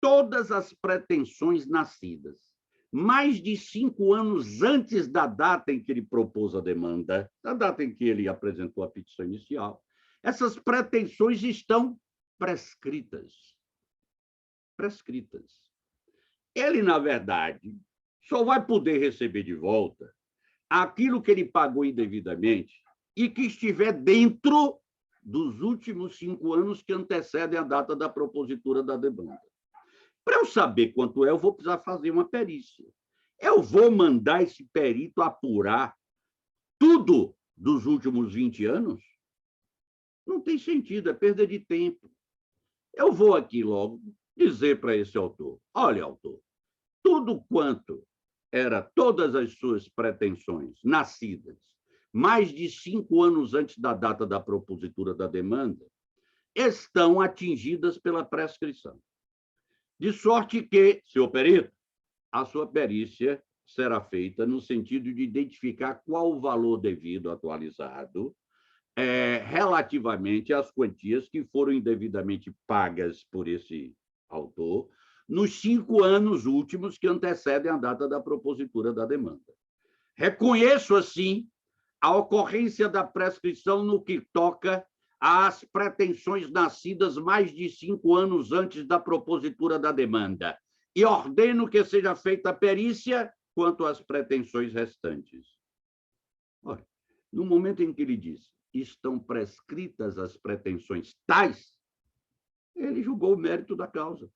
todas as pretensões nascidas mais de 5 anos antes da data em que ele propôs a demanda, da data em que ele apresentou a petição inicial, essas pretensões estão prescritas. Prescritas. Ele, na verdade, só vai poder receber de volta aquilo que ele pagou indevidamente e que estiver dentro dos últimos 5 anos que antecedem a data da propositura da demanda. Para eu saber quanto é, eu vou precisar fazer uma perícia. Eu vou mandar esse perito apurar tudo dos últimos 20 anos? Não tem sentido, é perda de tempo. Eu vou aqui logo dizer para esse autor, olha, autor, tudo quanto era todas as suas pretensões nascidas mais de 5 anos antes da data da propositura da demanda estão atingidas pela prescrição. De sorte que, senhor perito, a sua perícia será feita no sentido de identificar qual o valor devido atualizado relativamente às quantias que foram indevidamente pagas por esse autor nos 5 anos últimos que antecedem a data da propositura da demanda. Reconheço, assim, a ocorrência da prescrição no que toca às pretensões nascidas mais de 5 anos antes da propositura da demanda e ordeno que seja feita a perícia quanto às pretensões restantes. Ora, no momento em que ele diz estão prescritas as pretensões tais, ele julgou o mérito da causa.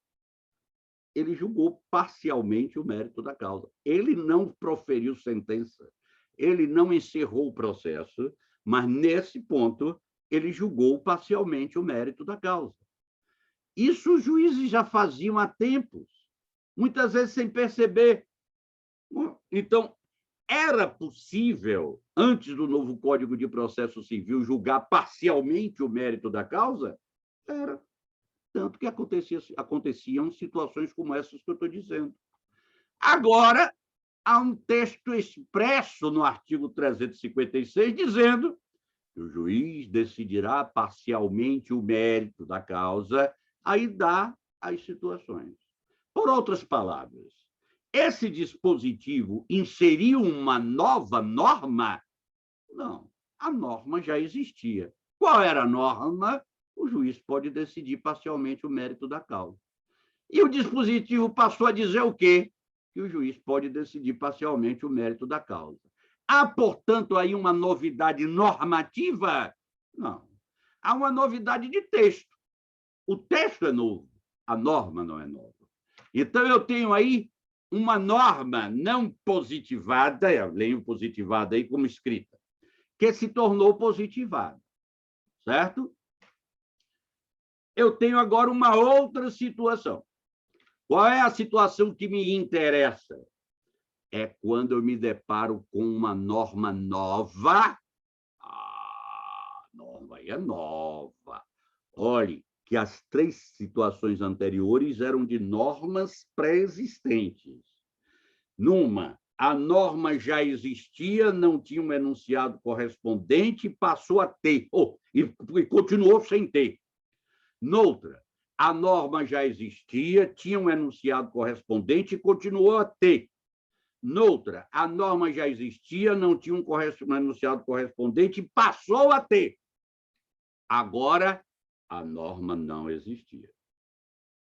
Ele julgou parcialmente o mérito da causa. Ele não proferiu sentença, ele não encerrou o processo, mas, nesse ponto, ele julgou parcialmente o mérito da causa. Isso os juízes já faziam há tempos, muitas vezes sem perceber. Então, era possível, antes do novo Código de Processo Civil, julgar parcialmente o mérito da causa? Era. Tanto que aconteciam situações como essas que eu estou dizendo. Agora, há um texto expresso no artigo 356 dizendo que o juiz decidirá parcialmente o mérito da causa, aí dá as situações. Por outras palavras, esse dispositivo inseriu uma nova norma? Não, a norma já existia. Qual era a norma? O juiz pode decidir parcialmente o mérito da causa. E o dispositivo passou a dizer o quê? Que o juiz pode decidir parcialmente o mérito da causa. Há, portanto, aí uma novidade normativa? Não. Há uma novidade de texto. O texto é novo, a norma não é nova. Então, eu tenho aí uma norma não positivada, eu leio positivada aí como escrita, que se tornou positivada, certo? Eu tenho agora uma outra situação. Qual é a situação que me interessa? É quando eu me deparo com uma norma nova. A norma aí é nova. Olhe, que as 3 situações anteriores eram de normas pré-existentes. Numa, a norma já existia, não tinha um enunciado correspondente, passou a ter, e continuou sem ter. Noutra, a norma já existia, tinha um enunciado correspondente e continuou a ter. Noutra, a norma já existia, não tinha um enunciado correspondente e passou a ter. Agora, a norma não existia.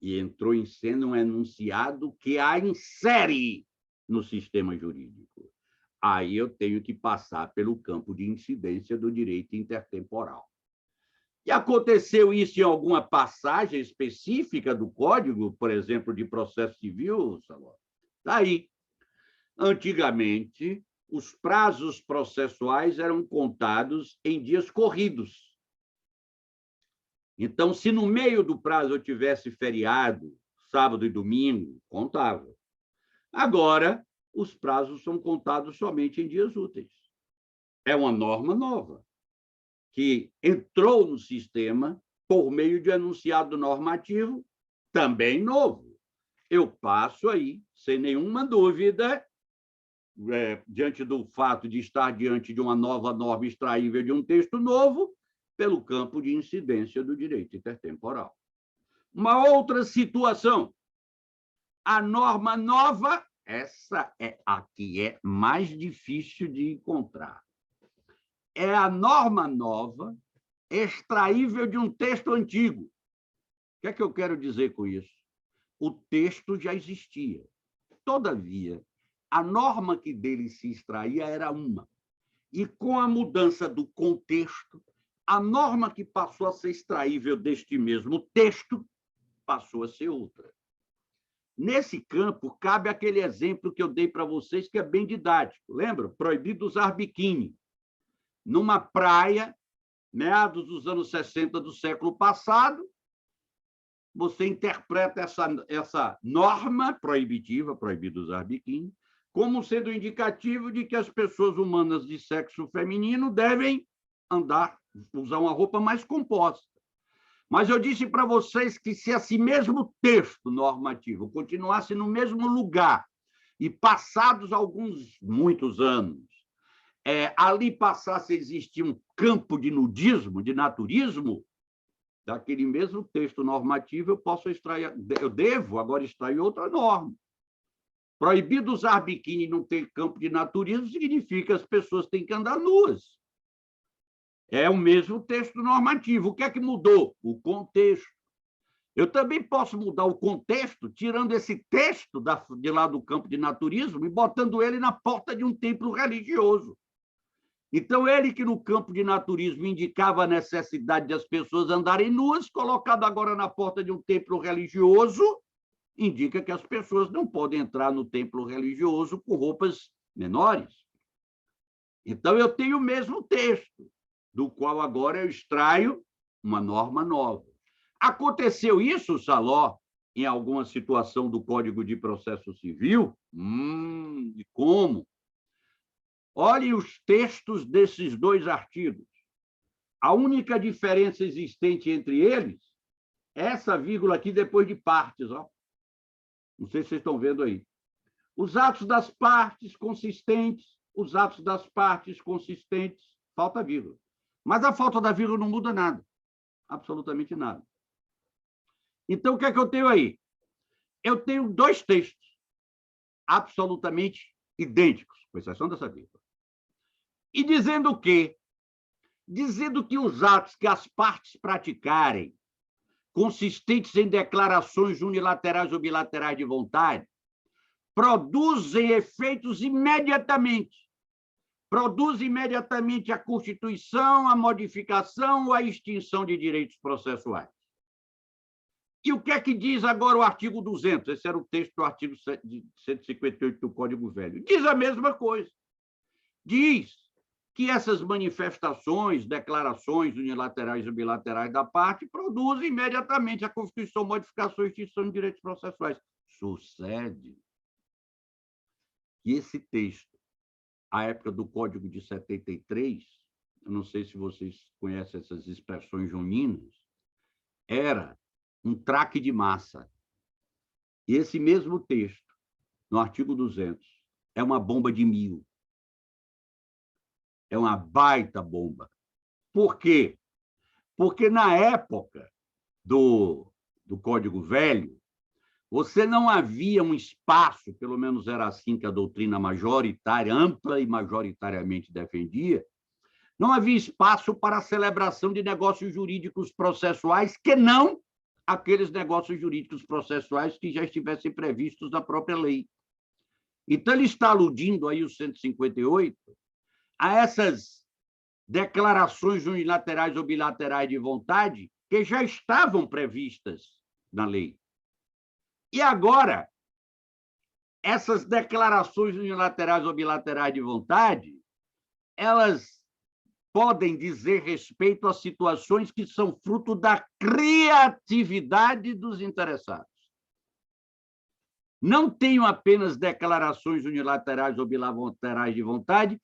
E entrou em cena um enunciado que a insere no sistema jurídico. Aí eu tenho que passar pelo campo de incidência do direito intertemporal. E aconteceu isso em alguma passagem específica do Código, por exemplo, de processo civil, Saló? Daí, antigamente, os prazos processuais eram contados em dias corridos. Então, se no meio do prazo eu tivesse feriado, sábado e domingo, contava. Agora, os prazos são contados somente em dias úteis. É uma norma nova, que entrou no sistema por meio de enunciado normativo, também novo. Eu passo aí, sem nenhuma dúvida, diante do fato de estar diante de uma nova norma extraível de um texto novo, pelo campo de incidência do direito intertemporal. Uma outra situação, a norma nova, essa é a que é mais difícil de encontrar. É a norma nova extraível de um texto antigo. O que é que eu quero dizer com isso? O texto já existia. Todavia, a norma que dele se extraía era uma. E com a mudança do contexto, a norma que passou a ser extraível deste mesmo texto passou a ser outra. Nesse campo, cabe aquele exemplo que eu dei para vocês, que é bem didático. Lembra? Proibido usar biquíni. Numa praia, meados dos anos 60 do século passado, você interpreta essa norma proibitiva, proibido usar biquíni, como sendo indicativo de que as pessoas humanas de sexo feminino devem usar uma roupa mais composta. Mas eu disse para vocês que se esse mesmo texto normativo continuasse no mesmo lugar e passados muitos anos, ali passasse a existir um campo de nudismo, de naturismo, daquele mesmo texto normativo eu devo agora extrair outra norma. Proibido usar biquíni e não ter campo de naturismo significa que as pessoas têm que andar nuas. É o mesmo texto normativo. O que é que mudou? O contexto. Eu também posso mudar o contexto tirando esse texto de lá do campo de naturismo e botando ele na porta de um templo religioso. Então, ele que no campo de naturismo indicava a necessidade de as pessoas andarem nuas, colocado agora na porta de um templo religioso, indica que as pessoas não podem entrar no templo religioso com roupas menores. Então, eu tenho o mesmo texto, do qual agora eu extraio uma norma nova. Aconteceu isso, Saló, em alguma situação do Código de Processo Civil? E como? Olhem os textos desses 2 artigos. A única diferença existente entre eles é essa vírgula aqui depois de partes. Ó. Não sei se vocês estão vendo aí. Os atos das partes consistentes, os atos das partes consistentes, falta vírgula. Mas a falta da vírgula não muda nada. Absolutamente nada. Então, o que é que eu tenho aí? Eu tenho 2 textos absolutamente idênticos, com exceção dessa vírgula. E dizendo o quê? Dizendo que os atos que as partes praticarem, consistentes em declarações unilaterais ou bilaterais de vontade, produzem efeitos imediatamente, produz imediatamente a constituição, a modificação ou a extinção de direitos processuais. E o que é que diz agora o artigo 200? Esse era o texto do artigo 158 do Código Velho. Diz a mesma coisa. Diz que essas manifestações, declarações unilaterais e bilaterais da parte produzem imediatamente a constituição, modificação e extinção de direitos processuais. Sucede que esse texto, à época do Código de 73, eu não sei se vocês conhecem essas expressões juninas, era um traque de massa. E esse mesmo texto, no artigo 200, é uma bomba de 1000. É uma baita bomba. Por quê? Porque na época do Código Velho, você não havia um espaço, pelo menos era assim que a doutrina majoritária, ampla e majoritariamente defendia, não havia espaço para a celebração de negócios jurídicos processuais que não aqueles negócios jurídicos processuais que já estivessem previstos na própria lei. Então, ele está aludindo aí o 158 a essas declarações unilaterais ou bilaterais de vontade que já estavam previstas na lei. E agora, essas declarações unilaterais ou bilaterais de vontade, elas podem dizer respeito a situações que são fruto da criatividade dos interessados. Não tenho apenas declarações unilaterais ou bilaterais de vontade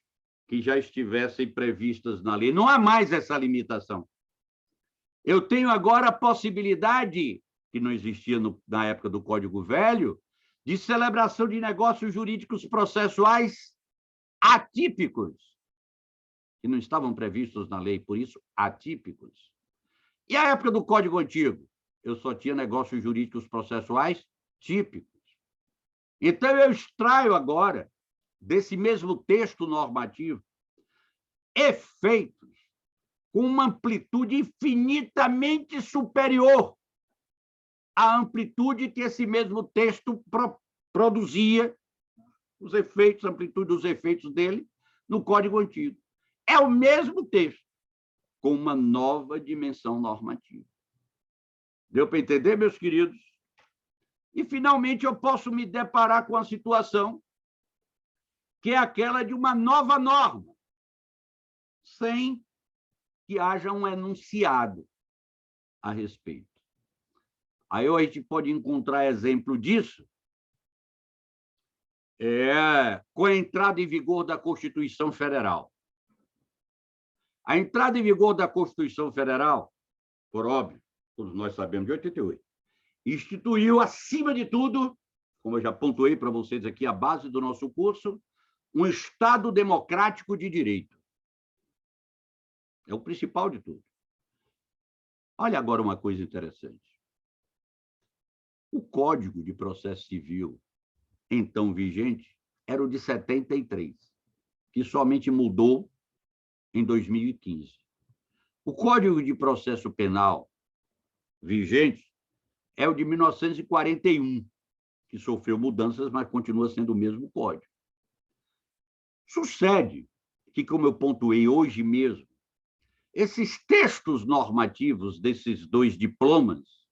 que já estivessem previstas na lei. Não há mais essa limitação. Eu tenho agora a possibilidade, que não existia na época do Código Velho, de celebração de negócios jurídicos processuais atípicos, que não estavam previstos na lei, por isso, atípicos. E a época do Código Antigo? Eu só tinha negócios jurídicos processuais típicos. Então, eu extraio agora, desse mesmo texto normativo, efeitos com uma amplitude infinitamente superior à amplitude que esse mesmo texto produzia, os efeitos, a amplitude dos efeitos dele, no Código Antigo. É o mesmo texto, com uma nova dimensão normativa. Deu para entender, meus queridos? E, finalmente, eu posso me deparar com a situação que é aquela de uma nova norma, sem que haja um enunciado a respeito. Aí a gente pode encontrar exemplo disso com a entrada em vigor da Constituição Federal. A entrada em vigor da Constituição Federal, por óbvio, todos nós sabemos, de 88, instituiu, acima de tudo, como eu já pontuei para vocês aqui, a base do nosso curso, um Estado democrático de direito. É o principal de tudo. Olha agora uma coisa interessante. O Código de Processo Civil, então vigente, era o de 73, que somente mudou em 2015. O Código de Processo Penal vigente é o de 1941, que sofreu mudanças, mas continua sendo o mesmo código. Sucede que, como eu pontuei hoje mesmo, esses textos normativos desses dois diplomas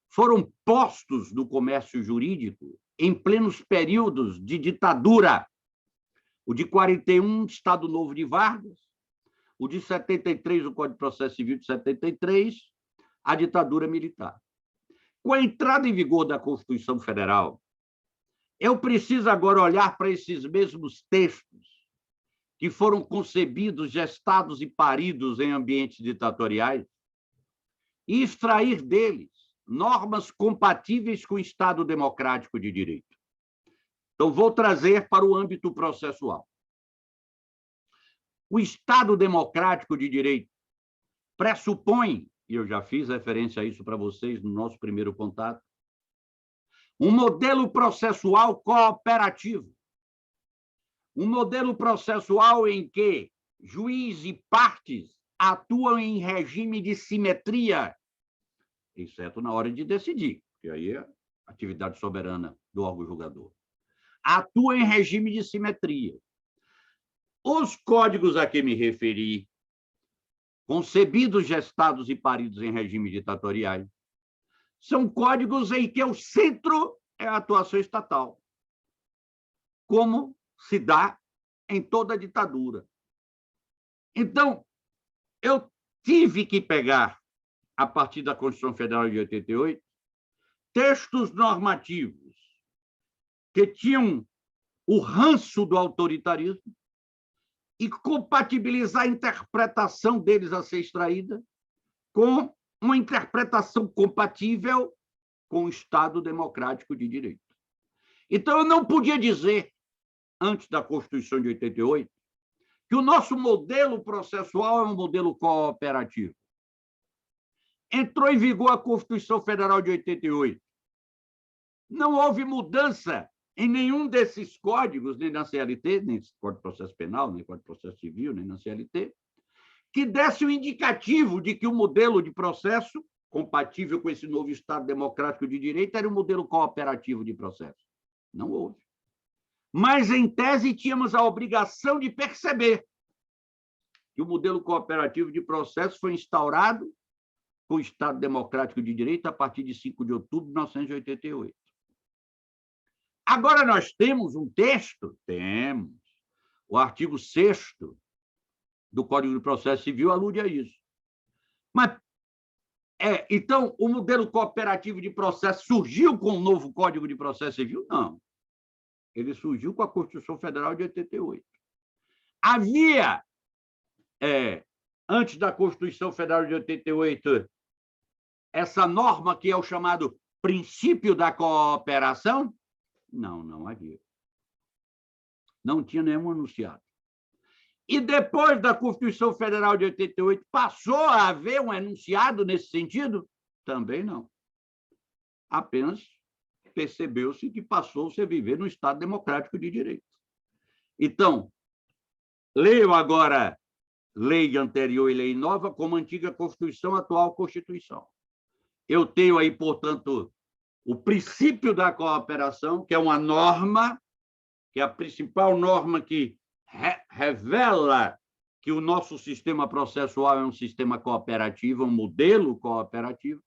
foram postos no comércio jurídico em plenos períodos de ditadura. O de 41, Estado Novo de Vargas, o de 73, o Código de Processo Civil de 73, a ditadura militar. Com a entrada em vigor da Constituição Federal, eu preciso agora olhar para esses mesmos textos que foram concebidos, gestados e paridos em ambientes ditatoriais e extrair deles normas compatíveis com o Estado democrático de direito. Então, vou trazer para o âmbito processual. O Estado democrático de direito pressupõe, e eu já fiz referência a isso para vocês no nosso primeiro contato, um modelo processual cooperativo. Um modelo processual em que juiz e partes atuam em regime de simetria, exceto na hora de decidir, que aí é a atividade soberana do órgão julgador. Atua em regime de simetria. Os códigos a que me referi, concebidos, gestados e paridos em regimes ditatoriais, são códigos em que o centro é a atuação estatal, como se dá em toda ditadura. Então, eu tive que pegar, a partir da Constituição Federal de 88, textos normativos que tinham o ranço do autoritarismo e compatibilizar a interpretação deles a ser extraída com uma interpretação compatível com o Estado democrático de direito. Então, eu não podia dizer, antes da Constituição de 88, que o nosso modelo processual é um modelo cooperativo. Entrou em vigor a Constituição Federal de 88. Não houve mudança em nenhum desses códigos, nem na CLT, nem no Código de Processo Penal, nem no Código de Processo Civil, nem na CLT, que desse um indicativo de que o modelo de processo, compatível com esse novo Estado democrático de direito, era um modelo cooperativo de processo. Não houve. Mas, em tese, tínhamos a obrigação de perceber que o modelo cooperativo de processo foi instaurado com o Estado democrático de direito a partir de 5 de outubro de 1988. Agora, nós temos um texto? Temos. O artigo 6º do Código de Processo Civil alude a isso. Mas, então, o modelo cooperativo de processo surgiu com o novo Código de Processo Civil? Não. Ele surgiu com a Constituição Federal de 88. Havia, antes da Constituição Federal de 88, essa norma que é o chamado princípio da cooperação? Não, não havia. Não tinha nenhum enunciado. E depois da Constituição Federal de 88, passou a haver um enunciado nesse sentido? Também não. Apenas percebeu-se que passou-se a viver no Estado democrático de direito. Então, leio agora lei anterior e lei nova como antiga Constituição, atual Constituição. Eu tenho aí, portanto, o princípio da cooperação, que é uma norma, que é a principal norma que revela que o nosso sistema processual é um sistema cooperativo, um modelo cooperativo.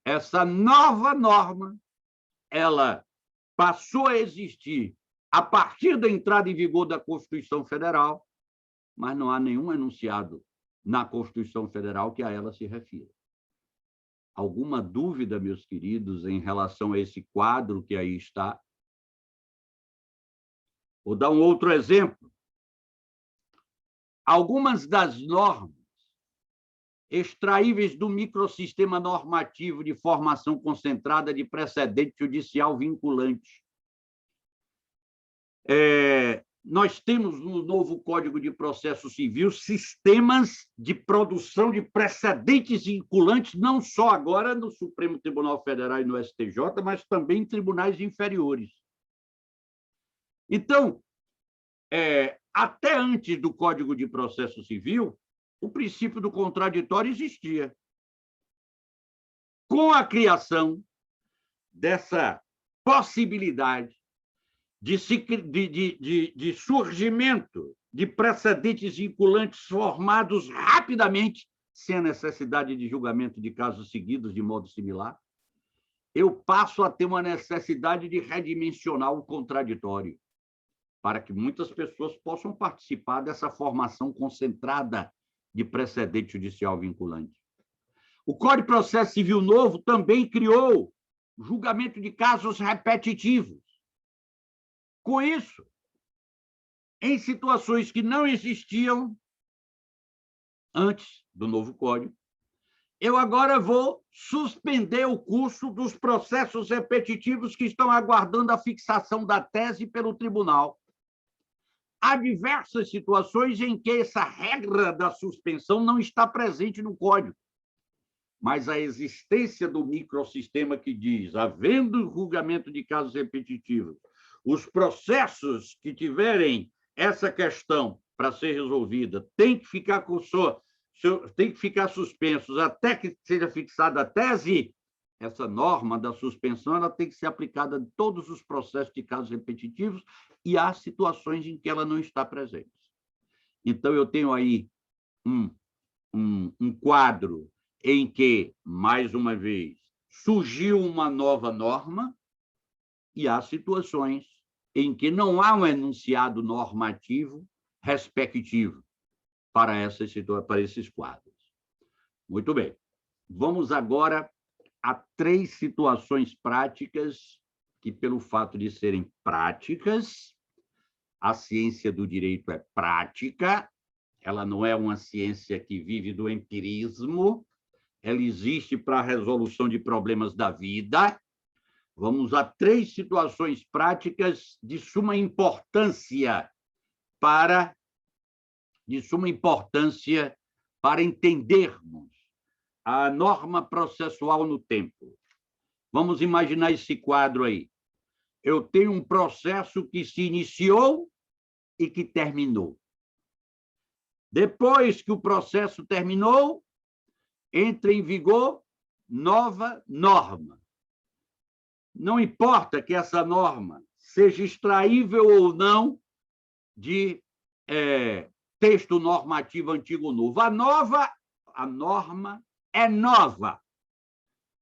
Essa nova norma, ela passou a existir a partir da entrada em vigor da Constituição Federal, mas não há nenhum enunciado na Constituição Federal que a ela se refira. Alguma dúvida, meus queridos, em relação a esse quadro que aí está? Vou dar um outro exemplo. Algumas das normas extraíveis do microsistema normativo de formação concentrada de precedente judicial vinculante. Nós temos no novo Código de Processo Civil sistemas de produção de precedentes vinculantes, não só agora no Supremo Tribunal Federal e no STJ, mas também em tribunais inferiores. Então, até antes do Código de Processo Civil, o princípio do contraditório existia. Com a criação dessa possibilidade de surgimento de precedentes vinculantes formados rapidamente, sem a necessidade de julgamento de casos seguidos de modo similar, eu passo a ter uma necessidade de redimensionar o contraditório, para que muitas pessoas possam participar dessa formação concentrada de precedente judicial vinculante. O Código de Processo Civil novo também criou julgamento de casos repetitivos. Com isso, em situações que não existiam antes do novo Código, eu agora vou suspender o curso dos processos repetitivos que estão aguardando a fixação da tese pelo tribunal. Há diversas situações em que essa regra da suspensão não está presente no Código, mas a existência do microsistema que diz, havendo julgamento de casos repetitivos, os processos que tiverem essa questão para ser resolvida têm que ficar suspensos até que seja fixada a tese. Essa norma da suspensão ela tem que ser aplicada em todos os processos de casos repetitivos e há situações em que ela não está presente. Então, eu tenho aí um quadro em que, mais uma vez, surgiu uma nova norma e há situações em que não há um enunciado normativo respectivo para esses quadros. Muito bem. Vamos agora a 3 situações práticas que, pelo fato de serem práticas, a ciência do direito é prática, ela não é uma ciência que vive do empirismo, ela existe para a resolução de problemas da vida. Vamos a 3 situações práticas de suma importância para entendermos a norma processual no tempo. Vamos imaginar esse quadro aí. Eu tenho um processo que se iniciou e que terminou. Depois que o processo terminou, entra em vigor nova norma. Não importa que essa norma seja extraível ou não de texto normativo antigo ou novo. A norma é nova.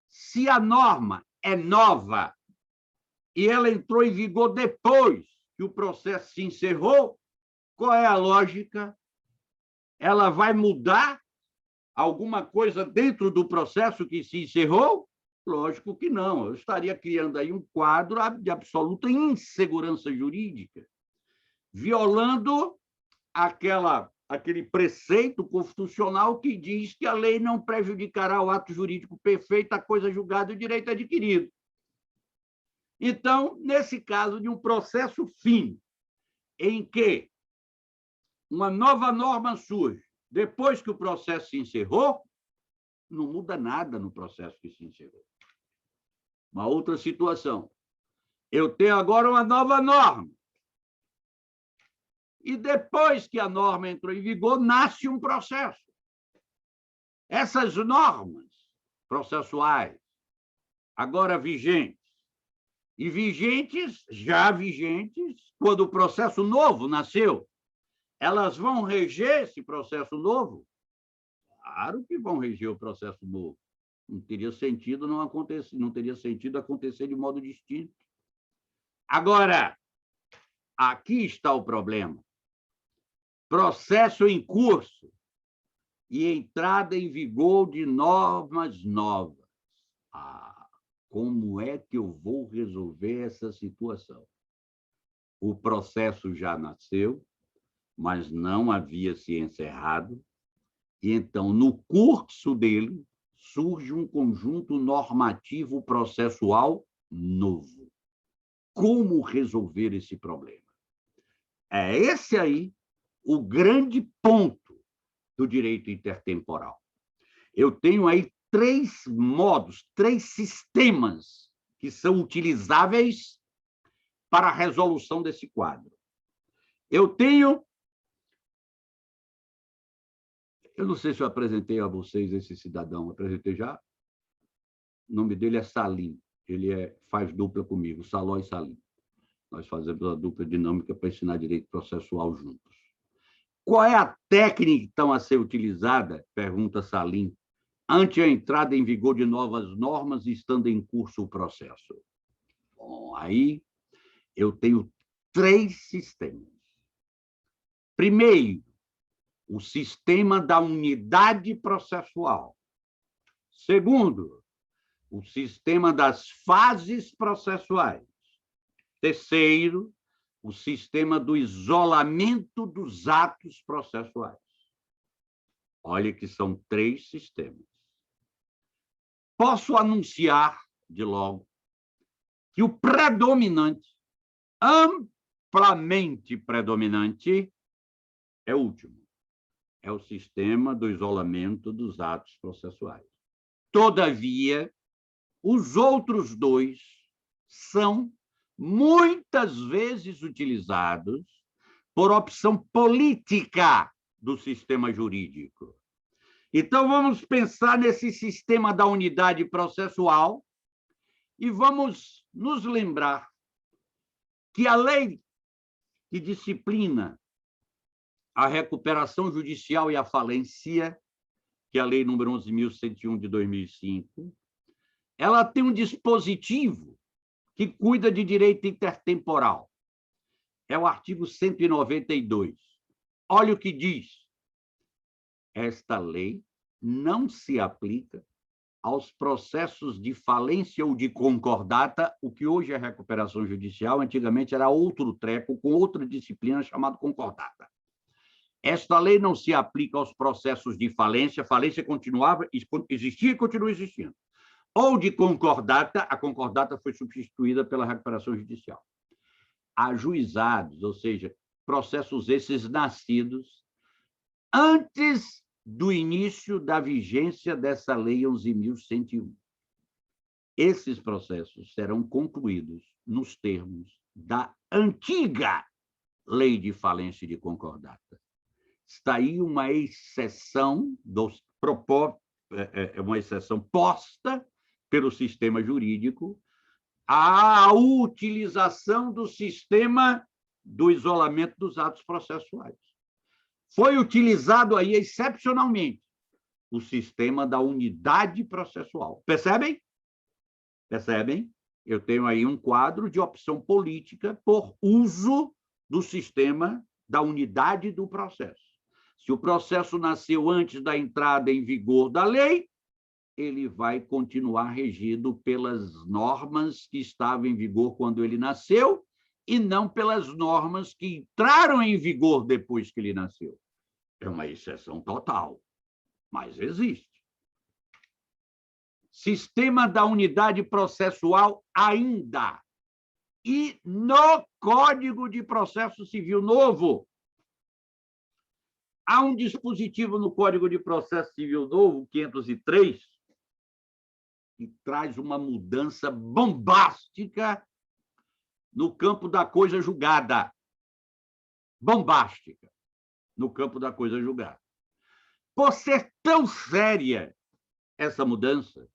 Se a norma é nova e ela entrou em vigor depois que o processo se encerrou, qual é a lógica? Ela vai mudar alguma coisa dentro do processo que se encerrou? Lógico que não. Eu estaria criando aí um quadro de absoluta insegurança jurídica, violando aquele preceito constitucional que diz que a lei não prejudicará o ato jurídico perfeito, a coisa julgada e o direito adquirido. Então, nesse caso de um processo fim, em que uma nova norma surge, depois que o processo se encerrou, não muda nada no processo que se encerrou. Uma outra situação. Eu tenho agora uma nova norma. E depois que a norma entrou em vigor, nasce um processo. Essas normas processuais, agora vigentes, já vigentes, quando o processo novo nasceu, elas vão reger esse processo novo? Claro que vão reger o processo novo. Não teria sentido acontecer de modo distinto. Agora, aqui está o problema. Processo em curso e entrada em vigor de normas novas. Como é que eu vou resolver essa situação? O processo já nasceu, mas não havia se encerrado, e então, no curso dele, surge um conjunto normativo processual novo. Como resolver esse problema? É esse aí o grande ponto do direito intertemporal. Eu tenho aí 3 modos, 3 sistemas que são utilizáveis para a resolução desse quadro. Eu não sei se eu apresentei a vocês esse cidadão, apresentei já? O nome dele é Salim, ele faz dupla comigo, Saló e Salim. Nós fazemos a dupla dinâmica para ensinar direito processual juntos. Qual é a técnica, então, a ser utilizada, pergunta Salim, ante a entrada em vigor de novas normas e estando em curso o processo? Bom, aí eu tenho 3 sistemas. Primeiro, o sistema da unidade processual. Segundo, o sistema das fases processuais. Terceiro, o sistema do isolamento dos atos processuais. Olha que são 3 sistemas. Posso anunciar, de logo, que o predominante, amplamente predominante, é o último. É o sistema do isolamento dos atos processuais. Todavia, os outros 2 são muitas vezes utilizados por opção política do sistema jurídico. Então, vamos pensar nesse sistema da unidade processual e vamos nos lembrar que a lei que disciplina a recuperação judicial e a falência, que é a Lei nº 11.101 de 2005, ela tem um dispositivo que cuida de direito intertemporal. É o artigo 192. Olha o que diz. Esta lei não se aplica aos processos de falência ou de concordata, o que hoje é recuperação judicial, antigamente era outro treco, com outra disciplina chamada concordata. Esta lei não se aplica aos processos de falência, falência continuava, existia e continua existindo, ou de concordata, a concordata foi substituída pela recuperação judicial. Ajuizados, ou seja, processos esses nascidos antes do início da vigência dessa Lei 11.101. Esses processos serão concluídos nos termos da antiga Lei de Falência e de Concordata. Está aí uma exceção, uma exceção posta pelo sistema jurídico à utilização do sistema do isolamento dos atos processuais. Foi utilizado aí, excepcionalmente, o sistema da unidade processual. Percebem? Percebem? Eu tenho aí um quadro de opção política por uso do sistema da unidade do processo. Se o processo nasceu antes da entrada em vigor da lei, ele vai continuar regido pelas normas que estavam em vigor quando ele nasceu e não pelas normas que entraram em vigor depois que ele nasceu. É uma exceção total, mas existe. Sistema da unidade processual ainda. E no Código de Processo Civil novo, há um dispositivo no Código de Processo Civil novo, 503, que traz uma mudança bombástica no campo da coisa julgada. Bombástica no campo da coisa julgada. Por ser tão séria essa mudança,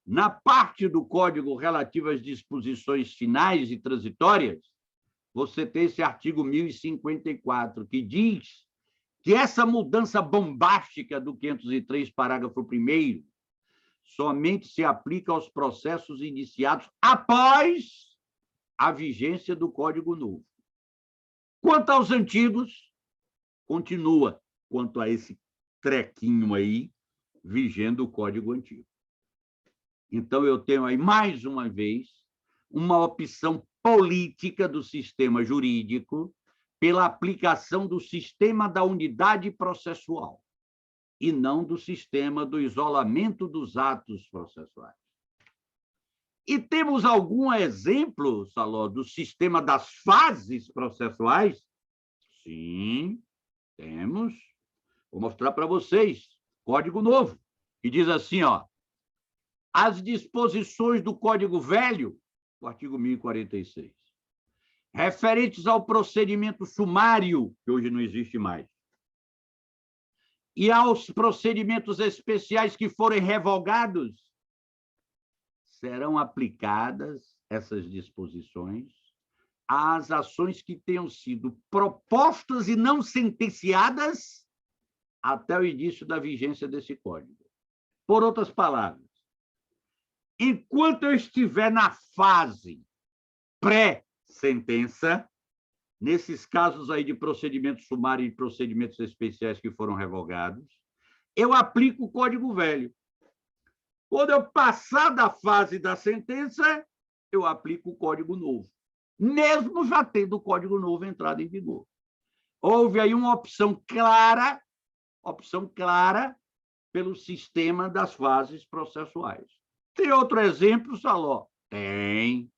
na parte do Código relativa às disposições finais e transitórias, você tem esse artigo 1054, que diz que essa mudança bombástica do 503, parágrafo 1º, somente se aplica aos processos iniciados após a vigência do Código Novo. Quanto aos antigos, continua, quanto a esse trequinho aí, vigendo o Código Antigo. Então, eu tenho aí, mais uma vez, uma opção política do sistema jurídico pela aplicação do sistema da unidade processual e não do sistema do isolamento dos atos processuais. E temos algum exemplo, Saló, do sistema das fases processuais? Sim, temos. Vou mostrar para vocês. Código Novo, que diz assim, ó, as disposições do Código Velho, o artigo 1046, referentes ao procedimento sumário, que hoje não existe mais, e aos procedimentos especiais que forem revogados, serão aplicadas essas disposições às ações que tenham sido propostas e não sentenciadas até o início da vigência desse Código. Por outras palavras, enquanto eu estiver na fase pré-sentença, nesses casos aí de procedimento sumário e procedimentos especiais que foram revogados, eu aplico o Código Velho. Quando eu passar da fase da sentença, eu aplico o Código Novo, mesmo já tendo o Código Novo entrado em vigor. Houve aí uma opção clara pelo sistema das fases processuais. Tem outro exemplo, Saló? Tem.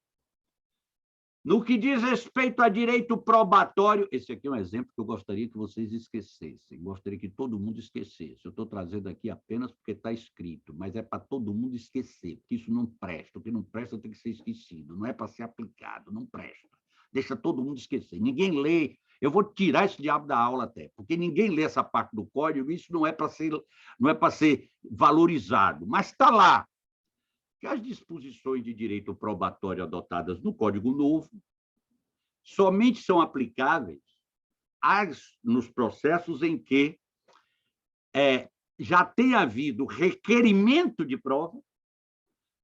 No que diz respeito a direito probatório, esse aqui é um exemplo que eu gostaria que vocês esquecessem, gostaria que todo mundo esquecesse. Eu estou trazendo aqui apenas porque está escrito, mas é para todo mundo esquecer, porque isso não presta. O que não presta tem que ser esquecido, não é para ser aplicado, não presta. Deixa todo mundo esquecer. Ninguém lê. Eu vou tirar esse diabo da aula até, porque ninguém lê essa parte do código, isso não é para ser valorizado, mas está lá. Que as disposições de direito probatório adotadas no Código Novo somente são aplicáveis nos processos em que já tenha havido requerimento de prova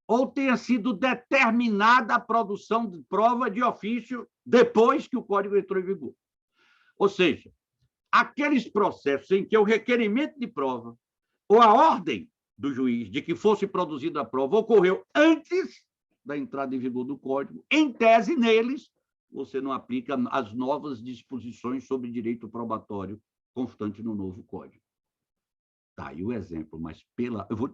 ou tenha sido determinada a produção de prova de ofício depois que o Código entrou em vigor. Ou seja, aqueles processos em que o requerimento de prova ou a ordem do juiz de que fosse produzida a prova ocorreu antes da entrada em vigor do Código, em tese, neles, você não aplica as novas disposições sobre direito probatório constante no novo Código. Tá aí o exemplo, mas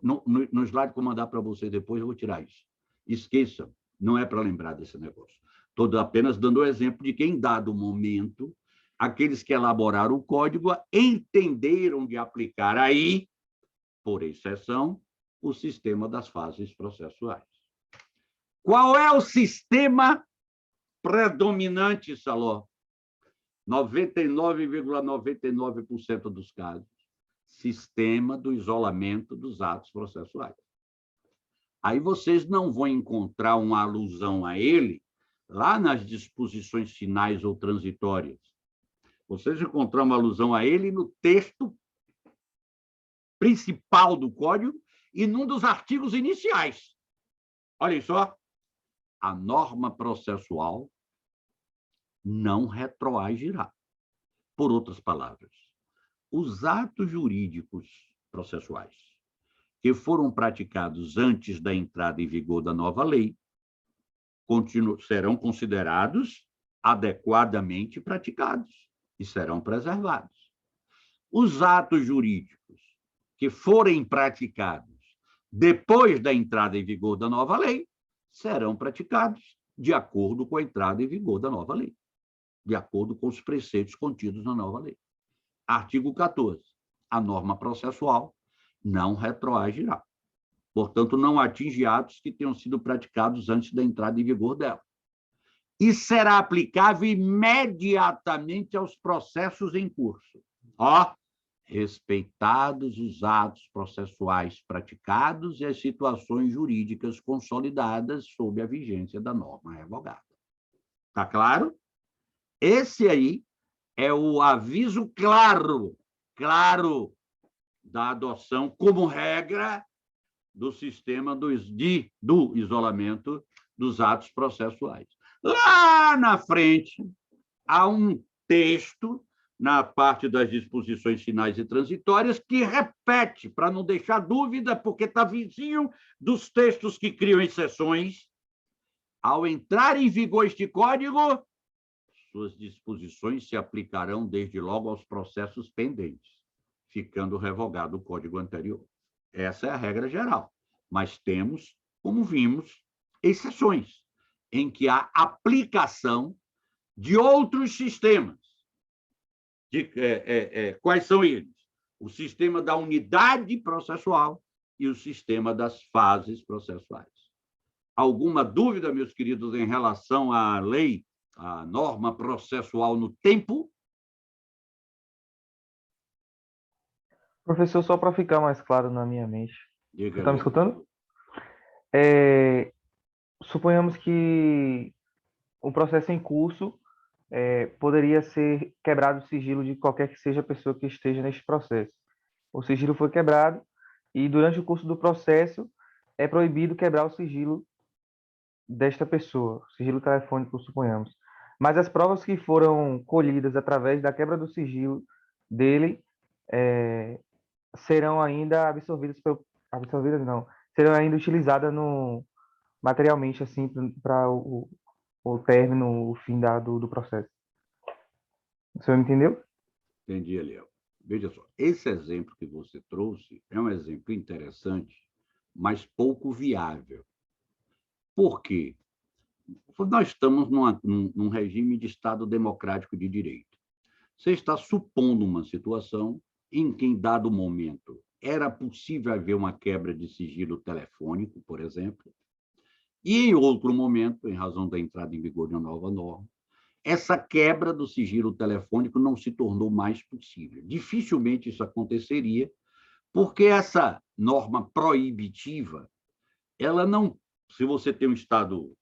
no slide que eu mandar para vocês depois, eu vou tirar isso. Esqueçam, não é para lembrar desse negócio. Estou apenas dando o exemplo de que, em dado momento, aqueles que elaboraram o Código entenderam de aplicar aí, por exceção, o sistema das fases processuais. Qual é o sistema predominante, Saló? 99,99% dos casos. Sistema do isolamento dos atos processuais. Aí vocês não vão encontrar uma alusão a ele lá nas disposições finais ou transitórias. Vocês encontram uma alusão a ele no texto principal do Código e num dos artigos iniciais. Olhem só. A norma processual não retroagirá. Por outras palavras, os atos jurídicos processuais que foram praticados antes da entrada em vigor da nova lei serão considerados adequadamente praticados e serão preservados. Os atos jurídicos que forem praticados depois da entrada em vigor da nova lei serão praticados de acordo com a entrada em vigor da nova lei, de acordo com os preceitos contidos na nova lei. Artigo 14. A norma processual não retroagirá. Portanto, não atinge atos que tenham sido praticados antes da entrada em vigor dela. E será aplicável imediatamente aos processos em curso. Respeitados os atos processuais praticados e as situações jurídicas consolidadas sob a vigência da norma revogada. Está claro? Esse aí é o aviso claro da adoção como regra do sistema do isolamento dos atos processuais. Lá na frente, há um texto na parte das disposições finais e transitórias, que repete, para não deixar dúvida, porque está vizinho dos textos que criam exceções. Ao entrar em vigor este Código, suas disposições se aplicarão desde logo aos processos pendentes, ficando revogado o Código anterior. Essa é a regra geral. Mas temos, como vimos, exceções, em que há aplicação de outros sistemas. Quais são eles? O sistema da unidade processual e o sistema das fases processuais. Alguma dúvida, meus queridos, em relação à lei, à norma processual no tempo? Professor, só para ficar mais claro na minha mente. Você está me escutando? Suponhamos que o processo em curso poderia ser quebrado o sigilo de qualquer que seja a pessoa que esteja neste processo. O sigilo foi quebrado e, durante o curso do processo, é proibido quebrar o sigilo desta pessoa, o sigilo telefônico, suponhamos. Mas as provas que foram colhidas através da quebra do sigilo dele serão ainda serão ainda utilizadas materialmente assim para o término, o fim do processo. O senhor entendeu? Entendi, Eliel. Veja só, esse exemplo que você trouxe é um exemplo interessante, mas pouco viável. Por quê? Nós estamos num regime de Estado democrático de direito. Você está supondo uma situação em que, em dado momento, era possível haver uma quebra de sigilo telefônico, por exemplo, e, em outro momento, em razão da entrada em vigor de uma nova norma, essa quebra do sigilo telefônico não se tornou mais possível. Dificilmente isso aconteceria, porque essa norma proibitiva, ela não... Se você tem um Estado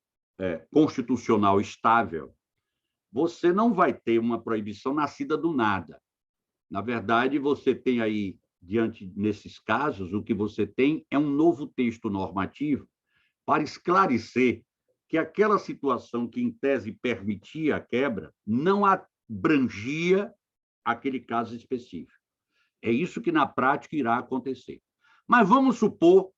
constitucional estável, você não vai ter uma proibição nascida do nada. Na verdade, você tem aí, nesses casos, o que você tem é um novo texto normativo para esclarecer que aquela situação que, em tese, permitia a quebra, não abrangia aquele caso específico. É isso que, na prática, irá acontecer. Mas vamos supor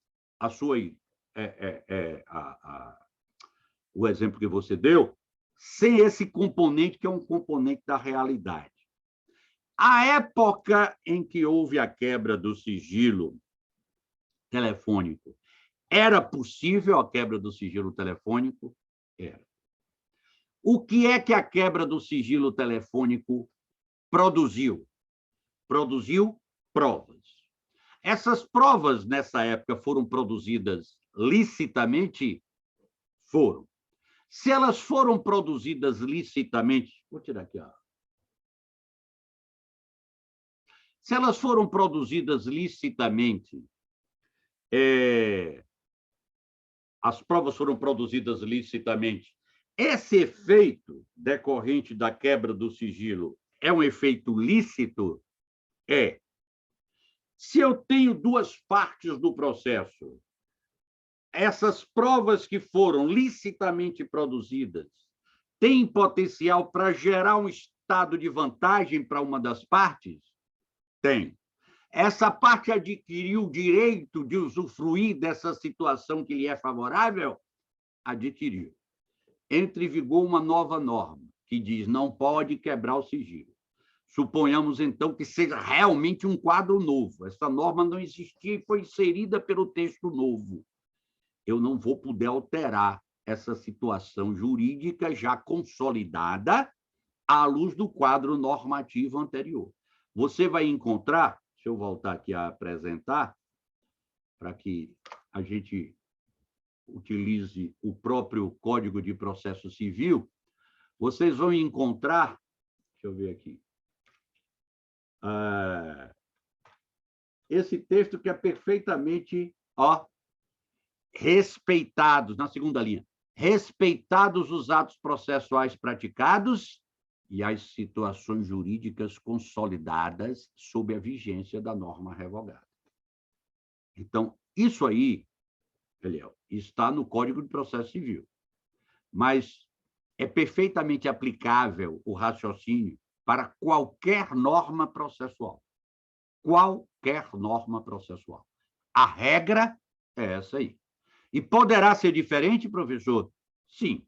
o exemplo que você deu, sem esse componente, que é um componente da realidade. A época em que houve a quebra do sigilo telefônico, era possível a quebra do sigilo telefônico? Era. O que é que a quebra do sigilo telefônico produziu? Produziu provas. Essas provas, nessa época, foram produzidas licitamente? Foram. Se elas foram produzidas licitamente, vou tirar aqui, ó. Se elas foram produzidas licitamente, as provas foram produzidas licitamente, esse efeito decorrente da quebra do sigilo é um efeito lícito? É. Se eu tenho duas partes do processo, essas provas que foram licitamente produzidas têm potencial para gerar um estado de vantagem para uma das partes? Tem. Essa parte adquiriu o direito de usufruir dessa situação que lhe é favorável? Adquiriu. Entra em vigor uma nova norma que diz não pode quebrar o sigilo. Suponhamos, então, que seja realmente um quadro novo. Essa norma não existia e foi inserida pelo texto novo. Eu não vou poder alterar essa situação jurídica já consolidada à luz do quadro normativo anterior. Você vai encontrar, deixa eu voltar aqui a apresentar, para que a gente utilize o próprio Código de Processo Civil, vocês vão encontrar, deixa eu ver aqui, esse texto que é perfeitamente respeitados, na segunda linha, respeitados os atos processuais praticados e as situações jurídicas consolidadas sob a vigência da norma revogada. Então, isso aí, Eliel, está no Código de Processo Civil, mas é perfeitamente aplicável o raciocínio para qualquer norma processual. Qualquer norma processual. A regra é essa aí. E poderá ser diferente, professor? Sim,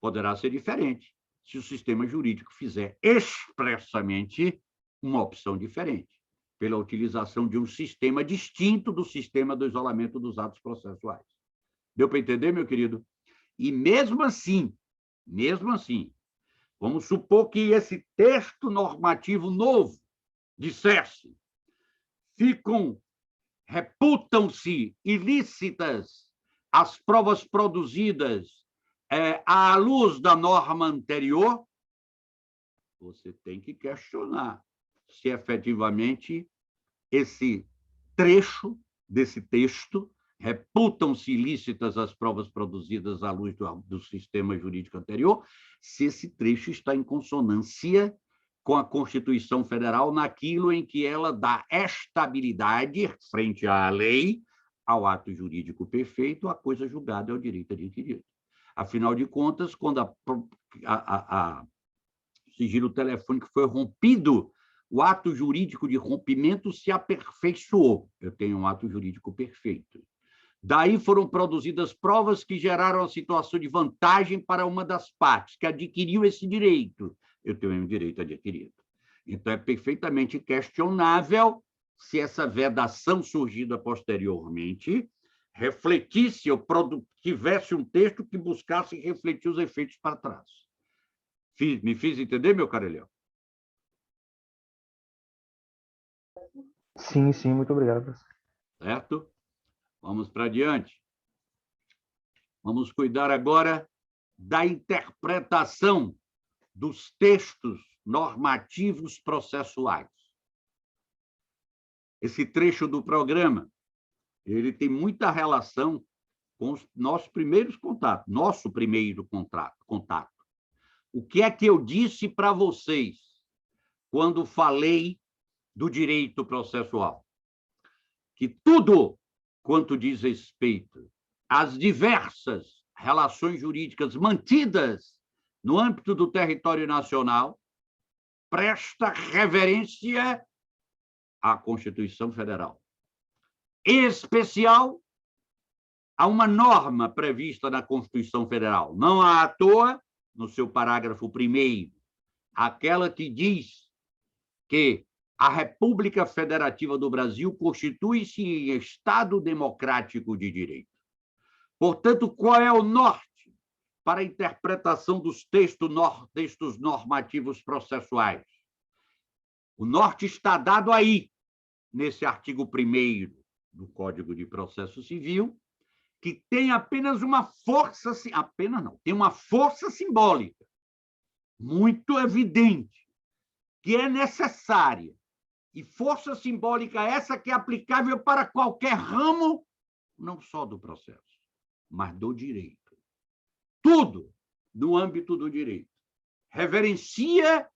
poderá ser diferente, se o sistema jurídico fizer expressamente uma opção diferente, pela utilização de um sistema distinto do sistema do isolamento dos atos processuais. Deu para entender, meu querido? E mesmo assim, vamos supor que esse texto normativo novo dissesse: reputam-se ilícitas as provas produzidas à luz da norma anterior, você tem que questionar se efetivamente esse trecho desse texto, reputam-se ilícitas as provas produzidas à luz do sistema jurídico anterior, se esse trecho está em consonância com a Constituição Federal naquilo em que ela dá estabilidade frente à lei, ao ato jurídico perfeito, a coisa julgada é o direito adquirido. Afinal de contas, quando o sigilo telefônico foi rompido, o ato jurídico de rompimento se aperfeiçoou. Eu tenho um ato jurídico perfeito. Daí foram produzidas provas que geraram a situação de vantagem para uma das partes, que adquiriu esse direito. Eu tenho um direito adquirido. Então, é perfeitamente questionável se essa vedação surgida posteriormente refletisse ou tivesse um texto que buscasse refletir os efeitos para trás. Me fiz entender, meu caro Eliel? Sim, sim, muito obrigado. Certo? Vamos para adiante. Vamos cuidar agora da interpretação dos textos normativos processuais. Esse trecho do programa, ele tem muita relação com os nossos primeiros contatos, nosso primeiro contato. O que é que eu disse para vocês quando falei do direito processual? Que tudo quanto diz respeito às diversas relações jurídicas mantidas no âmbito do território nacional presta reverência à Constituição Federal. Em especial, há uma norma prevista na Constituição Federal, não à toa, no seu parágrafo 1º, aquela que diz que a República Federativa do Brasil constitui-se em Estado democrático de direito. Portanto, qual é o norte para a interpretação dos textos normativos processuais? O norte está dado aí, nesse artigo 1º do Código de Processo Civil, que tem apenas uma força, apenas não, tem uma força simbólica muito evidente, que é necessária. E força simbólica essa que é aplicável para qualquer ramo, não só do processo, mas do direito. Tudo no âmbito do direito. Reverencia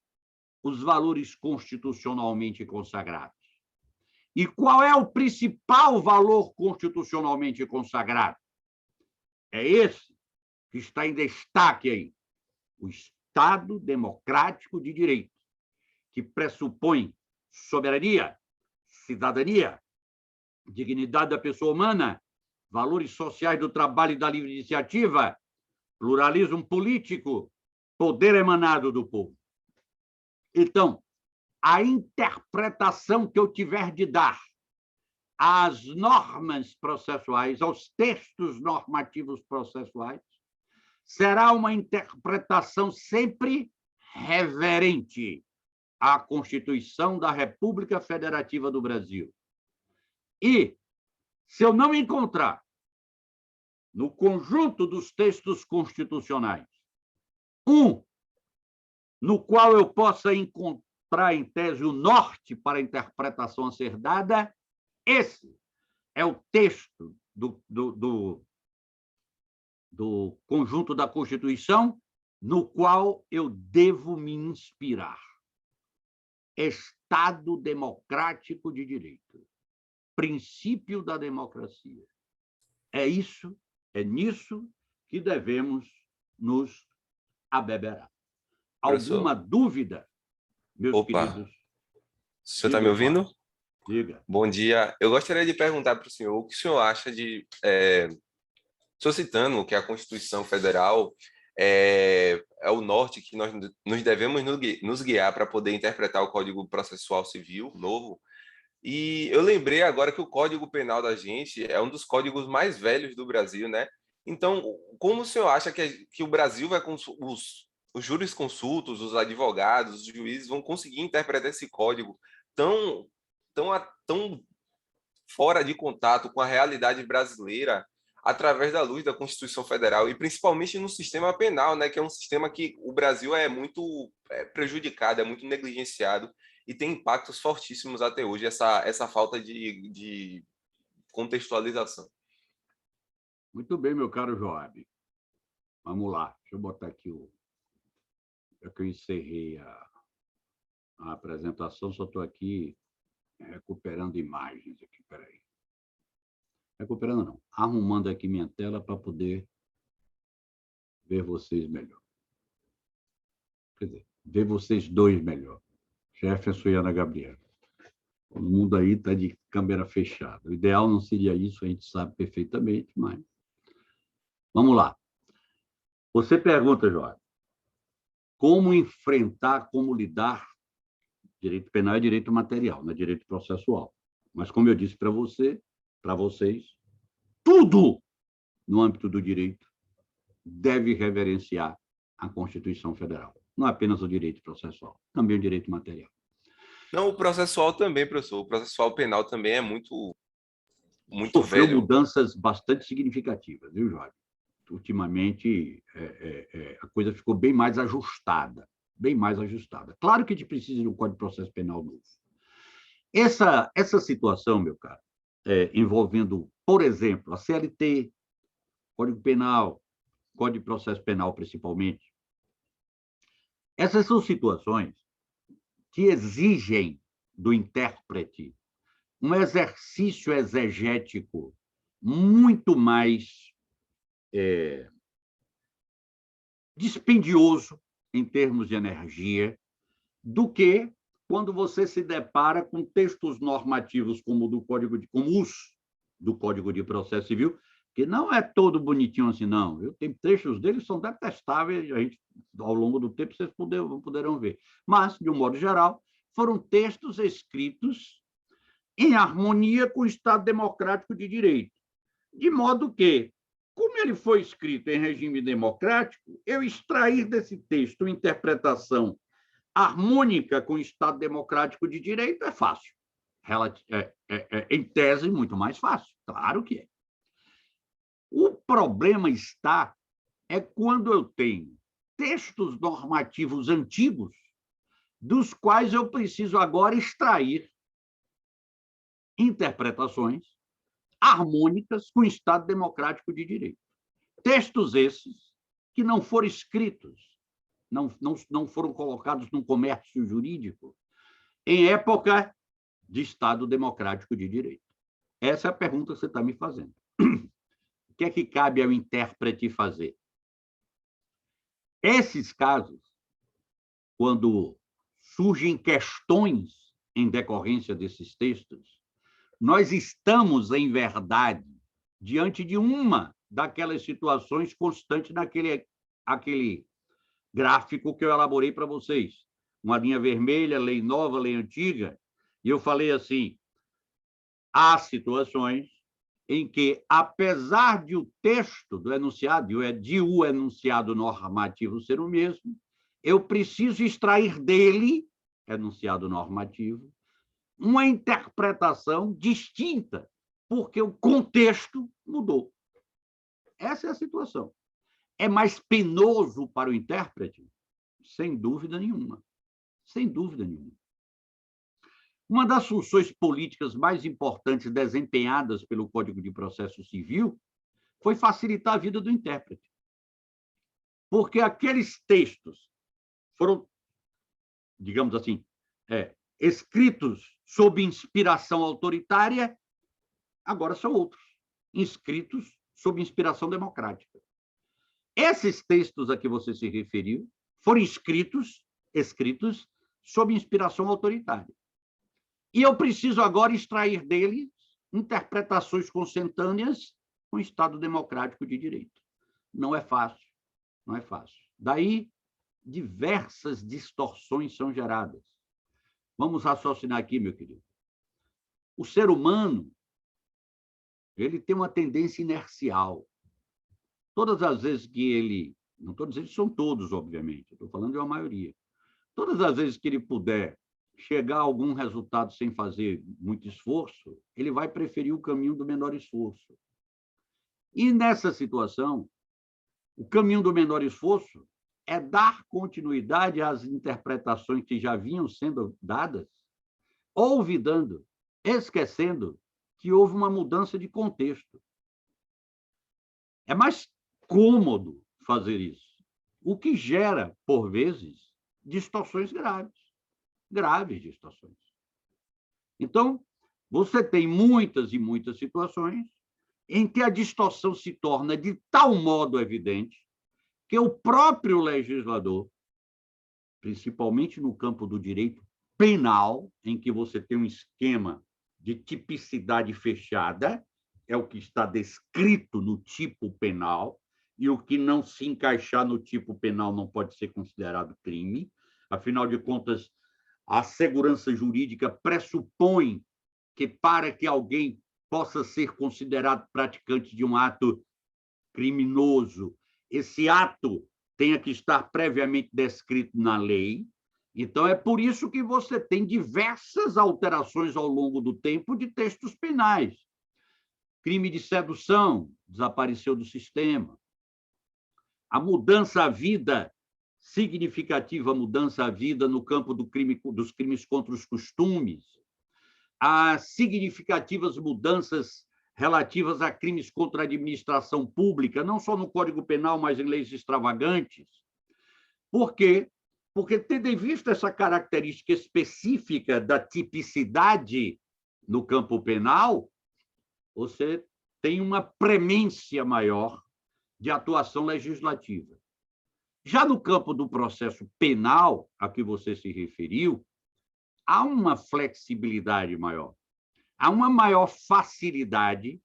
os valores constitucionalmente consagrados. E qual é o principal valor constitucionalmente consagrado? É esse que está em destaque aí. O Estado democrático de direito, que pressupõe soberania, cidadania, dignidade da pessoa humana, valores sociais do trabalho e da livre iniciativa, pluralismo político, poder emanado do povo. Então, a interpretação que eu tiver de dar às normas processuais, aos textos normativos processuais, será uma interpretação sempre reverente à Constituição da República Federativa do Brasil. E, se eu não encontrar no conjunto dos textos constitucionais no qual eu possa encontrar, em tese, o norte para a interpretação a ser dada, esse é o texto do conjunto da Constituição no qual eu devo me inspirar. Estado democrático de direito. Princípio da democracia. É nisso que devemos nos abeberar. Alguma dúvida, meus queridos? O senhor está me ouvindo? Diga. Bom dia. Eu gostaria de perguntar para o senhor o que o senhor acha de... O senhor citando que a Constituição Federal é o norte que nós nos devemos nos guiar para poder interpretar o Código Processual Civil novo. E eu lembrei agora que o Código Penal da gente é um dos códigos mais velhos do Brasil, né? Então, como o senhor acha que o Brasil vai... Os jurisconsultos, os advogados, os juízes vão conseguir interpretar esse código tão fora de contato com a realidade brasileira através da luz da Constituição Federal e principalmente no sistema penal, né, que é um sistema que o Brasil é muito prejudicado, é muito negligenciado e tem impactos fortíssimos até hoje, essa falta de contextualização. Muito bem, meu caro Joab. Vamos lá, deixa eu botar aqui é que eu encerrei a apresentação, só estou aqui recuperando imagens aqui, peraí. Recuperando não, arrumando aqui minha tela para poder ver vocês melhor. Quer dizer, ver vocês dois melhor. Jefferson e Ana Gabriela. Todo mundo aí está de câmera fechada. O ideal não seria isso, a gente sabe perfeitamente, mas... Vamos lá. Você pergunta, Jorge, como enfrentar, como lidar? Direito penal é direito material, não é direito processual. Mas, como eu disse para vocês, tudo no âmbito do direito deve reverenciar a Constituição Federal. Não apenas o direito processual, também o direito material. Não, o processual também, professor. O processual penal também é muito Sofreu velho. mudanças bastante significativas, viu, Jorge? Ultimamente, a coisa ficou bem mais ajustada. Bem mais ajustada. Claro que a gente precisa de um Código de Processo Penal novo. Essa situação, meu caro, envolvendo, por exemplo, a CLT, Código Penal, Código de Processo Penal, principalmente, Essas são situações que exigem do intérprete um exercício exegético muito mais dispendioso em termos de energia do que quando você se depara com textos normativos como os do Código de Processo Civil, que não é todo bonitinho assim, não. Tem trechos deles que são detestáveis, a gente, ao longo do tempo vocês poderão ver. Mas, de um modo geral, foram textos escritos em harmonia com o Estado Democrático de Direito. De modo que, como ele foi escrito em regime democrático, eu extrair desse texto uma interpretação harmônica com o Estado Democrático de Direito é fácil. Em tese, muito mais fácil. Claro que é. O problema está quando eu tenho textos normativos antigos dos quais eu preciso agora extrair interpretações harmônicas com o Estado Democrático de Direito. Textos esses que não foram escritos, não foram colocados no comércio jurídico em época de Estado Democrático de Direito. Essa é a pergunta que você está me fazendo. O que é que cabe ao intérprete fazer? Esses casos, quando surgem questões em decorrência desses textos, nós estamos, em verdade, diante de uma daquelas situações constantes naquele gráfico que eu elaborei para vocês. Uma linha vermelha, lei nova, lei antiga, e eu falei assim, há situações em que, apesar de o texto do enunciado, de o enunciado normativo ser o mesmo, eu preciso extrair dele, enunciado normativo, uma interpretação distinta, porque o contexto mudou. Essa é a situação. É mais penoso para o intérprete? Sem dúvida nenhuma. Sem dúvida nenhuma. Uma das funções políticas mais importantes desempenhadas pelo Código de Processo Civil foi facilitar a vida do intérprete. Porque aqueles textos foram, digamos assim, escritos sob inspiração autoritária, agora são outros, escritos sob inspiração democrática. Esses textos a que você se referiu foram escritos sob inspiração autoritária. E eu preciso agora extrair dele interpretações consentâneas com o Estado Democrático de Direito. Não é fácil, não é fácil. Daí, diversas distorções são geradas. Vamos raciocinar aqui, meu querido. O ser humano, ele tem uma tendência inercial. Todas as vezes que ele... Não estou dizendo que são todos, obviamente, estou falando de uma maioria. Todas as vezes que ele puder chegar a algum resultado sem fazer muito esforço, ele vai preferir o caminho do menor esforço. E, nessa situação, o caminho do menor esforço é dar continuidade às interpretações que já vinham sendo dadas, olvidando, esquecendo que houve uma mudança de contexto. É mais cômodo fazer isso, o que gera, por vezes, distorções graves distorções. Então, você tem muitas e muitas situações em que a distorção se torna de tal modo evidente que o próprio legislador, principalmente no campo do direito penal, em que você tem um esquema de tipicidade fechada, é o que está descrito no tipo penal, e o que não se encaixar no tipo penal não pode ser considerado crime. Afinal de contas, a segurança jurídica pressupõe que, para que alguém possa ser considerado praticante de um ato criminoso, esse ato tenha que estar previamente descrito na lei. Então, é por isso que você tem diversas alterações ao longo do tempo de textos penais. Crime de sedução desapareceu do sistema. A mudança à vida, significativa mudança à vida no campo dos crimes contra os costumes, as significativas mudanças relativas a crimes contra a administração pública, não só no Código Penal, mas em leis extravagantes, porque Porque, tendo em vista essa característica específica da tipicidade no campo penal, você tem uma premência maior de atuação legislativa. Já no campo do processo penal, a que você se referiu, há uma flexibilidade maior, há uma maior facilidade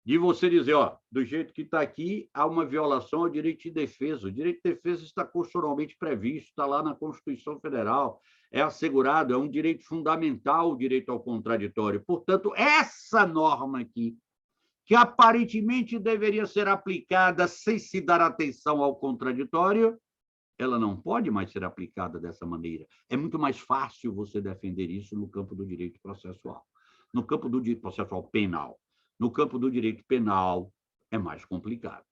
de você dizer, ó, do jeito que está aqui, há uma violação ao direito de defesa. O direito de defesa está constitucionalmente previsto, está lá na Constituição Federal, é assegurado, é um direito fundamental o direito ao contraditório. Portanto, essa norma aqui, que aparentemente deveria ser aplicada sem se dar atenção ao contraditório, ela não pode mais ser aplicada dessa maneira. É muito mais fácil você defender isso no campo do direito processual, no campo do direito processual penal. No campo do direito penal, é mais complicado.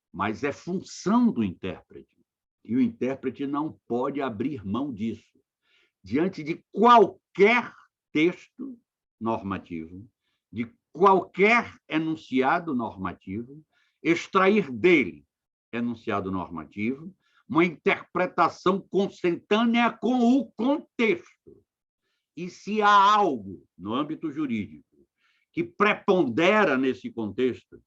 Mas é função do intérprete. E o intérprete não pode abrir mão disso. Diante de qualquer texto normativo, de qualquer enunciado normativo, extrair dele enunciado normativo, uma interpretação consentânea com o contexto. E se há algo no âmbito jurídico que prepondera nesse contexto,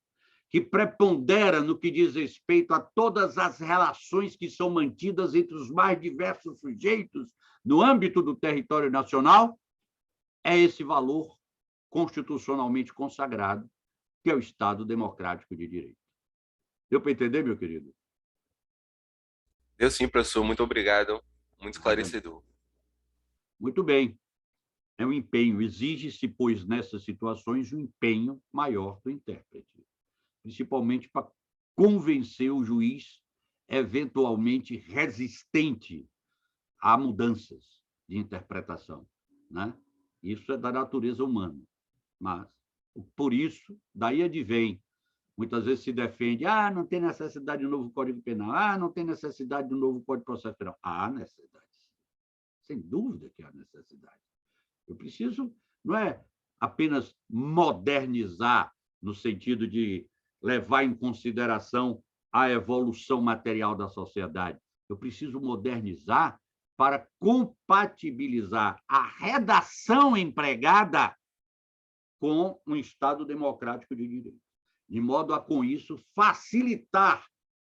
que prepondera no que diz respeito a todas as relações que são mantidas entre os mais diversos sujeitos no âmbito do território nacional, é esse valor constitucionalmente consagrado, que é o Estado Democrático de Direito. Deu para entender, meu querido? Deu sim, professor. Muito obrigado. Muito esclarecedor. Muito bem. É um empenho. Exige-se, pois, nessas situações, um empenho maior do intérprete, principalmente para convencer o juiz eventualmente resistente a mudanças de interpretação, né? Isso é da natureza humana. Mas, por isso, daí advém, muitas vezes se defende, não tem necessidade de um novo Código Penal, não tem necessidade de um novo Código de Processo Penal. Há necessidade. Sem dúvida que há necessidade. Eu preciso, não é apenas modernizar, no sentido de levar em consideração a evolução material da sociedade. Eu preciso modernizar para compatibilizar a redação empregada com um Estado democrático de direito, de modo a, com isso, facilitar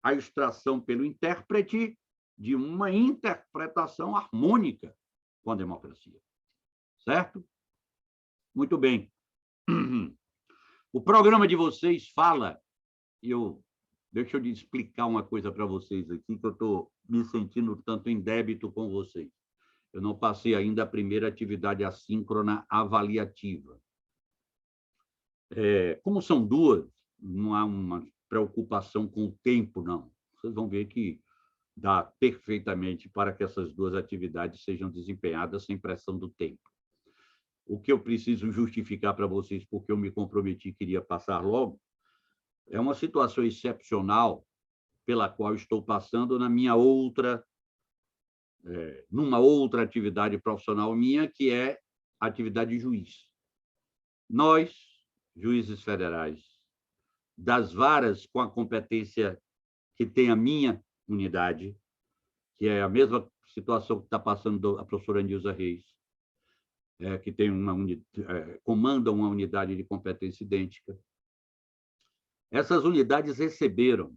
a extração pelo intérprete de uma interpretação harmônica com a democracia. Certo? Muito bem. O programa de vocês fala, deixa eu explicar uma coisa para vocês aqui, que eu estou me sentindo tanto em débito com vocês. Eu não passei ainda a primeira atividade assíncrona avaliativa. Como são duas, não há uma preocupação com o tempo, não. Vocês vão ver que dá perfeitamente para que essas duas atividades sejam desempenhadas sem pressão do tempo. O que eu preciso justificar para vocês, porque eu me comprometi que iria passar logo, é uma situação excepcional pela qual estou passando numa outra atividade profissional minha, que é a atividade de juiz. Nós, juízes federais, das varas com a competência que tem a minha unidade, que é a mesma situação que está passando a professora Nilza Reis, que tem comanda uma unidade de competência idêntica. Essas unidades receberam,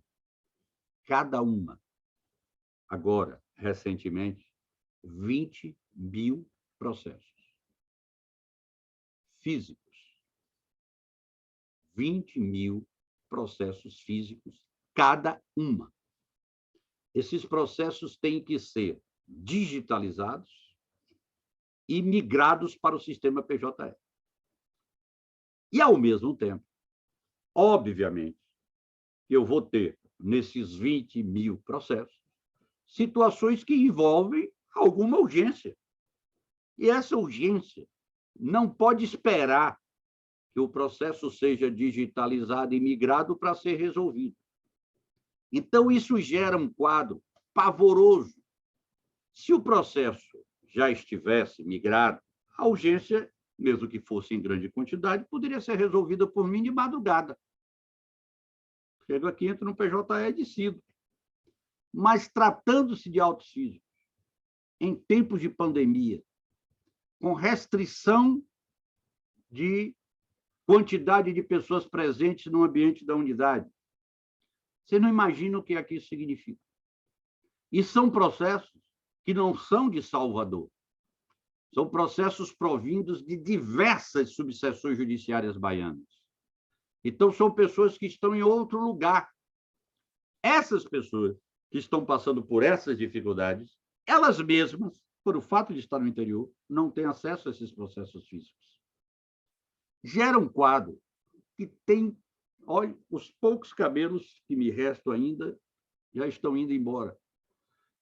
cada uma, agora, recentemente, 20 mil processos físicos. 20 mil processos físicos, cada uma. Esses processos têm que ser digitalizados e migrados para o sistema PJE. E, ao mesmo tempo, obviamente, eu vou ter, nesses 20 mil processos, situações que envolvem alguma urgência. E essa urgência não pode esperar que o processo seja digitalizado e migrado para ser resolvido. Então, isso gera um quadro pavoroso. Se o processo já estivesse migrado, a urgência, mesmo que fosse em grande quantidade, poderia ser resolvida por mim de madrugada. Chego aqui, entro no PJE e decido. Mas, tratando-se de autos físicos, em tempos de pandemia, com restrição de quantidade de pessoas presentes no ambiente da unidade. Você não imagina o que aqui isso significa. E são processos que não são de Salvador. São processos provindos de diversas subseções judiciárias baianas. Então, são pessoas que estão em outro lugar. Essas pessoas que estão passando por essas dificuldades, elas mesmas, por o fato de estar no interior, não têm acesso a esses processos físicos. Gera um quadro que tem... Olha, os poucos cabelos que me restam ainda já estão indo embora.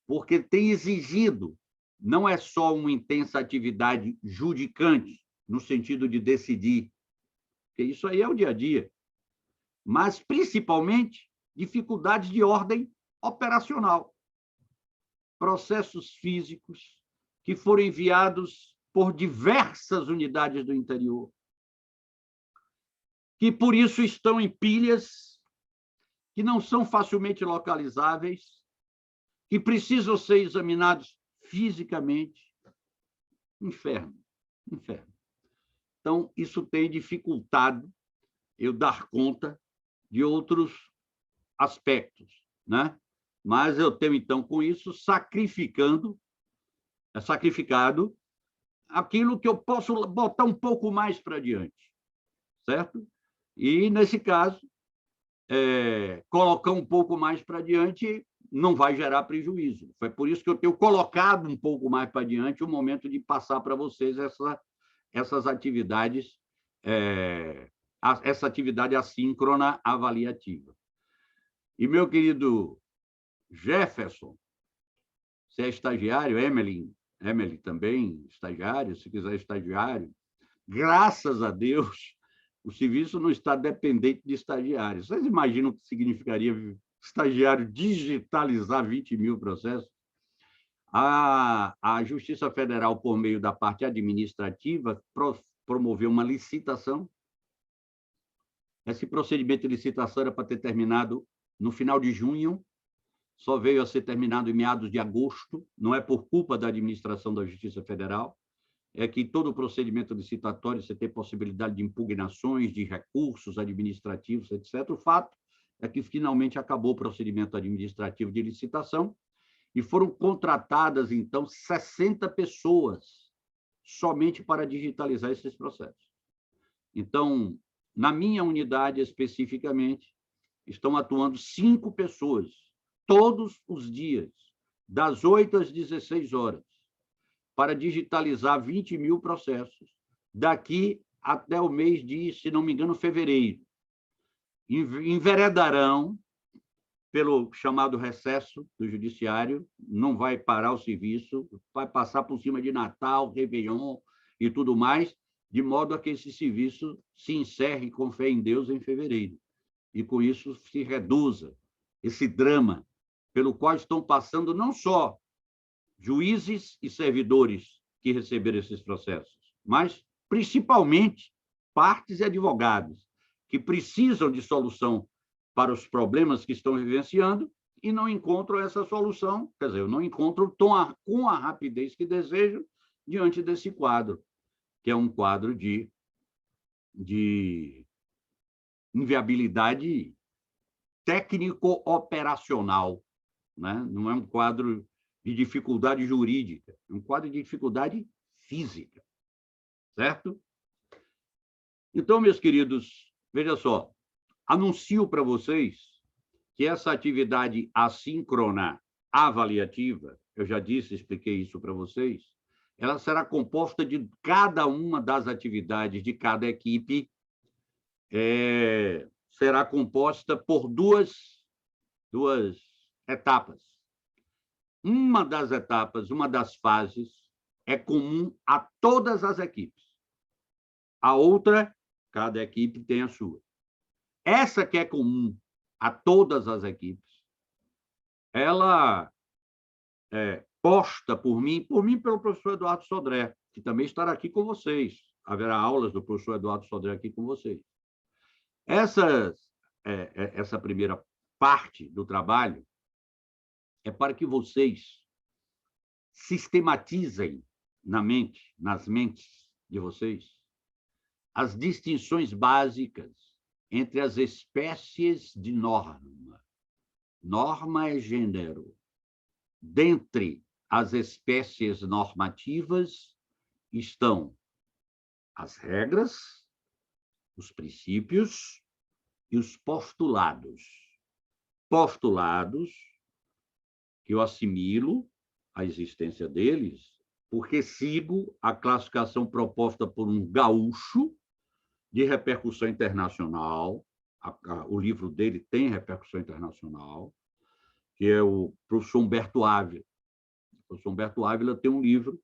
Porque tem exigido, não é só uma intensa atividade judicante, no sentido de decidir, porque isso aí é o dia a dia, mas, principalmente, dificuldades de ordem operacional. Processos físicos que foram enviados por diversas unidades do interior, que, por isso, estão em pilhas que não são facilmente localizáveis, que precisam ser examinados fisicamente. Inferno, inferno. Então, isso tem dificultado eu dar conta de outros aspectos, né? Mas eu tenho, então, com isso, sacrificado aquilo que eu posso botar um pouco mais para adiante, certo? E, nesse caso, colocar um pouco mais para adiante não vai gerar prejuízo. Foi por isso que eu tenho colocado um pouco mais para adiante o momento de passar para vocês essas atividades, essa atividade assíncrona avaliativa. E, meu querido Jefferson, você é estagiário, Emily também, estagiário, se quiser estagiário, graças a Deus, o serviço não está dependente de estagiários. Vocês imaginam o que significaria estagiário digitalizar 20 mil processos? A Justiça Federal, por meio da parte administrativa, promoveu uma licitação. Esse procedimento de licitação era para ter terminado no final de junho, só veio a ser terminado em meados de agosto, não é por culpa da administração da Justiça Federal, é que todo o procedimento licitatório você tem possibilidade de impugnações, de recursos administrativos, etc. O fato é que finalmente acabou o procedimento administrativo de licitação e foram contratadas, então, 60 pessoas somente para digitalizar esses processos. Então, na minha unidade especificamente, estão atuando 5 pessoas, todos os dias, das 8 às 16 horas, para digitalizar 20 mil processos, daqui até o mês de, se não me engano, fevereiro. Enveredarão pelo chamado recesso do judiciário, não vai parar o serviço, vai passar por cima de Natal, Réveillon e tudo mais, de modo a que esse serviço se encerre com fé em Deus em fevereiro. E, com isso, se reduza esse drama pelo qual estão passando não só juízes e servidores que receberam esses processos, mas, principalmente, partes e advogados, que precisam de solução para os problemas que estão vivenciando e não encontram essa solução, quer dizer, não encontram com a rapidez que desejam diante desse quadro, que é um quadro de inviabilidade técnico-operacional, né? Não é um quadro de dificuldade jurídica, é um quadro de dificuldade física, certo? Então, meus queridos, veja só, anuncio para vocês que essa atividade assíncrona avaliativa, eu já disse, expliquei isso para vocês, ela será composta de cada uma das atividades de cada equipe, será composta por duas etapas. Uma das etapas, uma das fases, é comum a todas as equipes. A outra, cada equipe tem a sua. Essa que é comum a todas as equipes, ela é posta por mim e pelo professor Eduardo Sodré, que também estará aqui com vocês. Haverá aulas do professor Eduardo Sodré aqui com vocês. Essa primeira parte do trabalho é para que vocês sistematizem nas mentes de vocês as distinções básicas entre as espécies de norma. Norma é gênero. Dentre as espécies normativas estão as regras, os princípios e os postulados. Postulados que eu assimilo a existência deles porque sigo a classificação proposta por um gaúcho de repercussão internacional. O livro dele tem repercussão internacional, que é o professor Humberto Ávila. O professor Humberto Ávila tem um livro,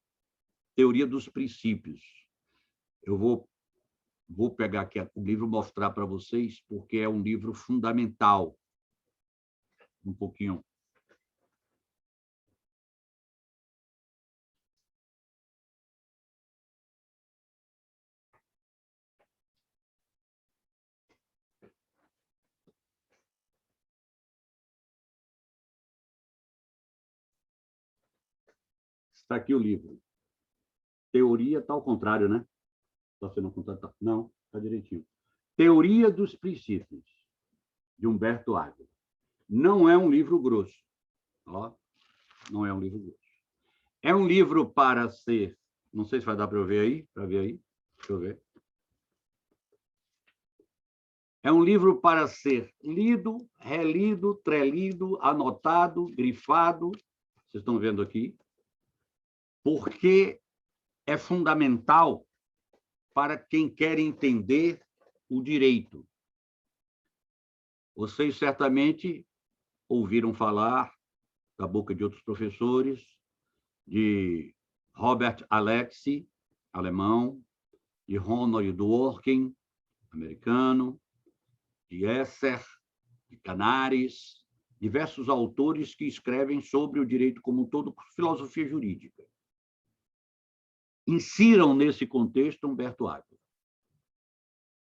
Teoria dos Princípios. Eu vou pegar aqui o livro e mostrar para vocês, porque é um livro fundamental. Um pouquinho. Está aqui o livro. Teoria está ao contrário, né? Está sendo contrário? Não, está direitinho. Teoria dos Princípios, de Humberto Ávila. Não é um livro grosso. Ó, não é um livro grosso. É um livro para ser... Não sei se vai dar para eu ver aí. Para ver aí. Deixa eu ver. É um livro para ser lido, relido, trelido, anotado, grifado. Vocês estão vendo aqui? Porque é fundamental para quem quer entender o direito. Vocês certamente ouviram falar, da boca de outros professores, de Robert Alexi, alemão, de Ronald Dworkin, americano, de Esser, de Canaris, diversos autores que escrevem sobre o direito como um todo, filosofia jurídica. Insiram nesse contexto Humberto Ávila.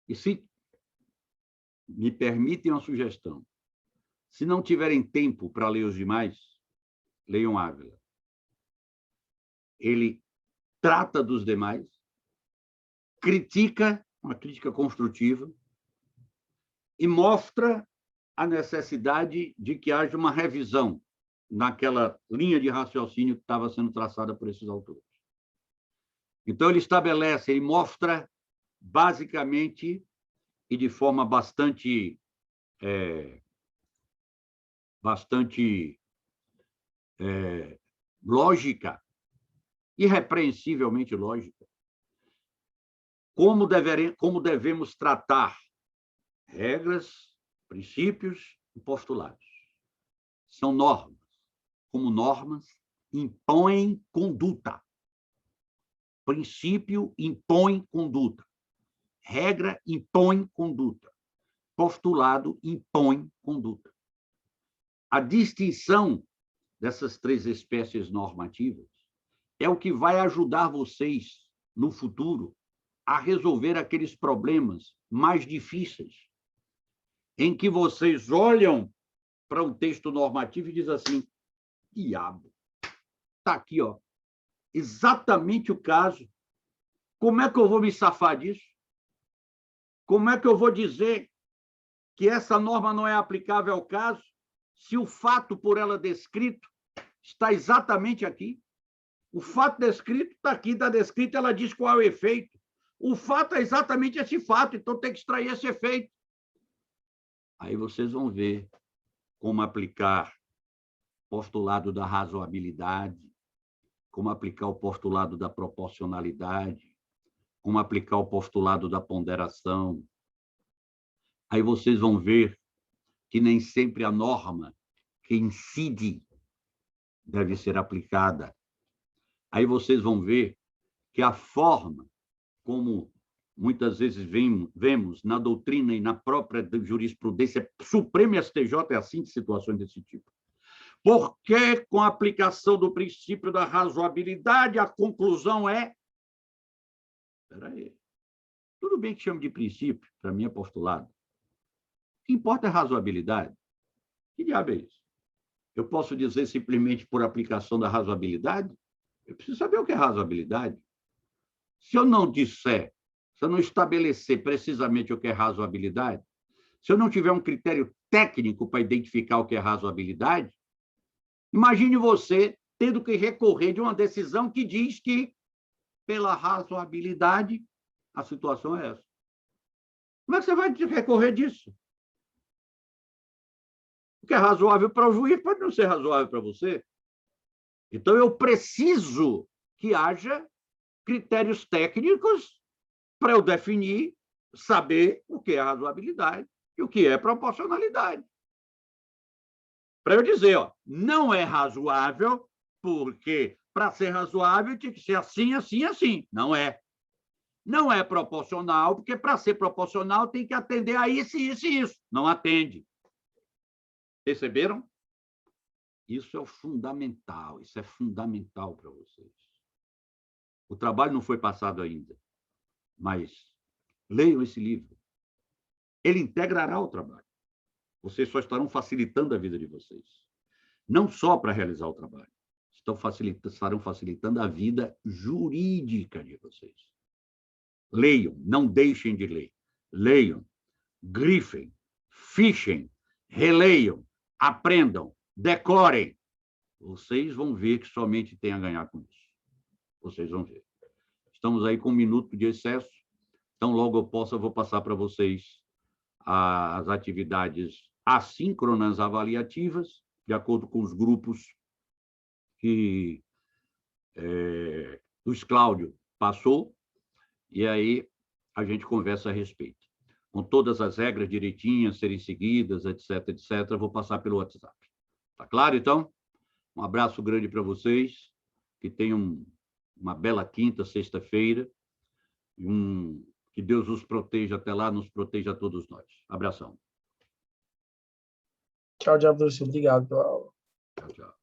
E se me permitem uma sugestão, se não tiverem tempo para ler os demais, leiam Ávila. Ele trata dos demais, critica, uma crítica construtiva, e mostra a necessidade de que haja uma revisão naquela linha de raciocínio que estava sendo traçada por esses autores. Então, ele estabelece, ele mostra, basicamente, e de forma bastante lógica, irrepreensivelmente lógica, como devemos tratar regras, princípios e postulados. São normas. Como normas, impõem conduta. Princípio impõe conduta. Regra impõe conduta. Postulado impõe conduta. A distinção dessas três espécies normativas é o que vai ajudar vocês, no futuro, a resolver aqueles problemas mais difíceis, em que vocês olham para um texto normativo e dizem assim, diabo, está aqui, ó, exatamente o caso. Como é que eu vou me safar disso? Como é que eu vou dizer que essa norma não é aplicável ao caso, se o fato por ela descrito está exatamente aqui? O fato descrito está aqui, está descrito, ela diz qual é o efeito. O fato é exatamente esse fato, então tem que extrair esse efeito. Aí vocês vão ver como aplicar o postulado da razoabilidade, como aplicar o postulado da proporcionalidade, como aplicar o postulado da ponderação. Aí vocês vão ver que nem sempre a norma que incide deve ser aplicada. Aí vocês vão ver que a forma como muitas vezes vemos na doutrina e na própria jurisprudência Suprema e STJ é assim de situações desse tipo. Porque, com a aplicação do princípio da razoabilidade, a conclusão é... Espera aí. Tudo bem que chame de princípio, para mim é postulado. O que importa é razoabilidade. Que diabo é isso? Eu posso dizer simplesmente por aplicação da razoabilidade Eu preciso saber o que é razoabilidade. Se eu não disser, se eu não estabelecer precisamente o que é razoabilidade, se eu não tiver um critério técnico para identificar o que é razoabilidade, imagine você tendo que recorrer de uma decisão que diz que, pela razoabilidade, a situação é essa. Como é que você vai recorrer disso? O que é razoável para o juiz pode não ser razoável para você. Então, eu preciso que haja critérios técnicos para eu definir, saber o que é razoabilidade e o que é proporcionalidade. Para eu dizer, ó, não é razoável, porque para ser razoável tinha que ser assim, assim, assim. Não é. Não é proporcional, porque para ser proporcional tem que atender a isso, isso e isso. Não atende. Perceberam? Isso é o fundamental, isso é fundamental para vocês. O trabalho não foi passado ainda, mas leiam esse livro. Ele integrará o trabalho. Vocês só estarão facilitando a vida de vocês. Não só para realizar o trabalho, estarão facilitando a vida jurídica de vocês. Leiam, não deixem de ler. Leiam, grifem, fichem, releiam, aprendam, decorem. Vocês vão ver que somente tem a ganhar com isso. Vocês vão ver. Estamos aí com 1 minuto de excesso, então logo eu vou passar para vocês as atividades assíncronas avaliativas, de acordo com os grupos que Luiz Cláudio passou, e aí a gente conversa a respeito. Com todas as regras direitinhas, serem seguidas, etc., etc., vou passar pelo WhatsApp. Tá claro, então? Um abraço grande para vocês, que tenham uma bela quinta, sexta-feira, e que Deus os proteja até lá, nos proteja a todos nós. Abração. Tchau, professor. Obrigado pela aula. Tchau, tchau.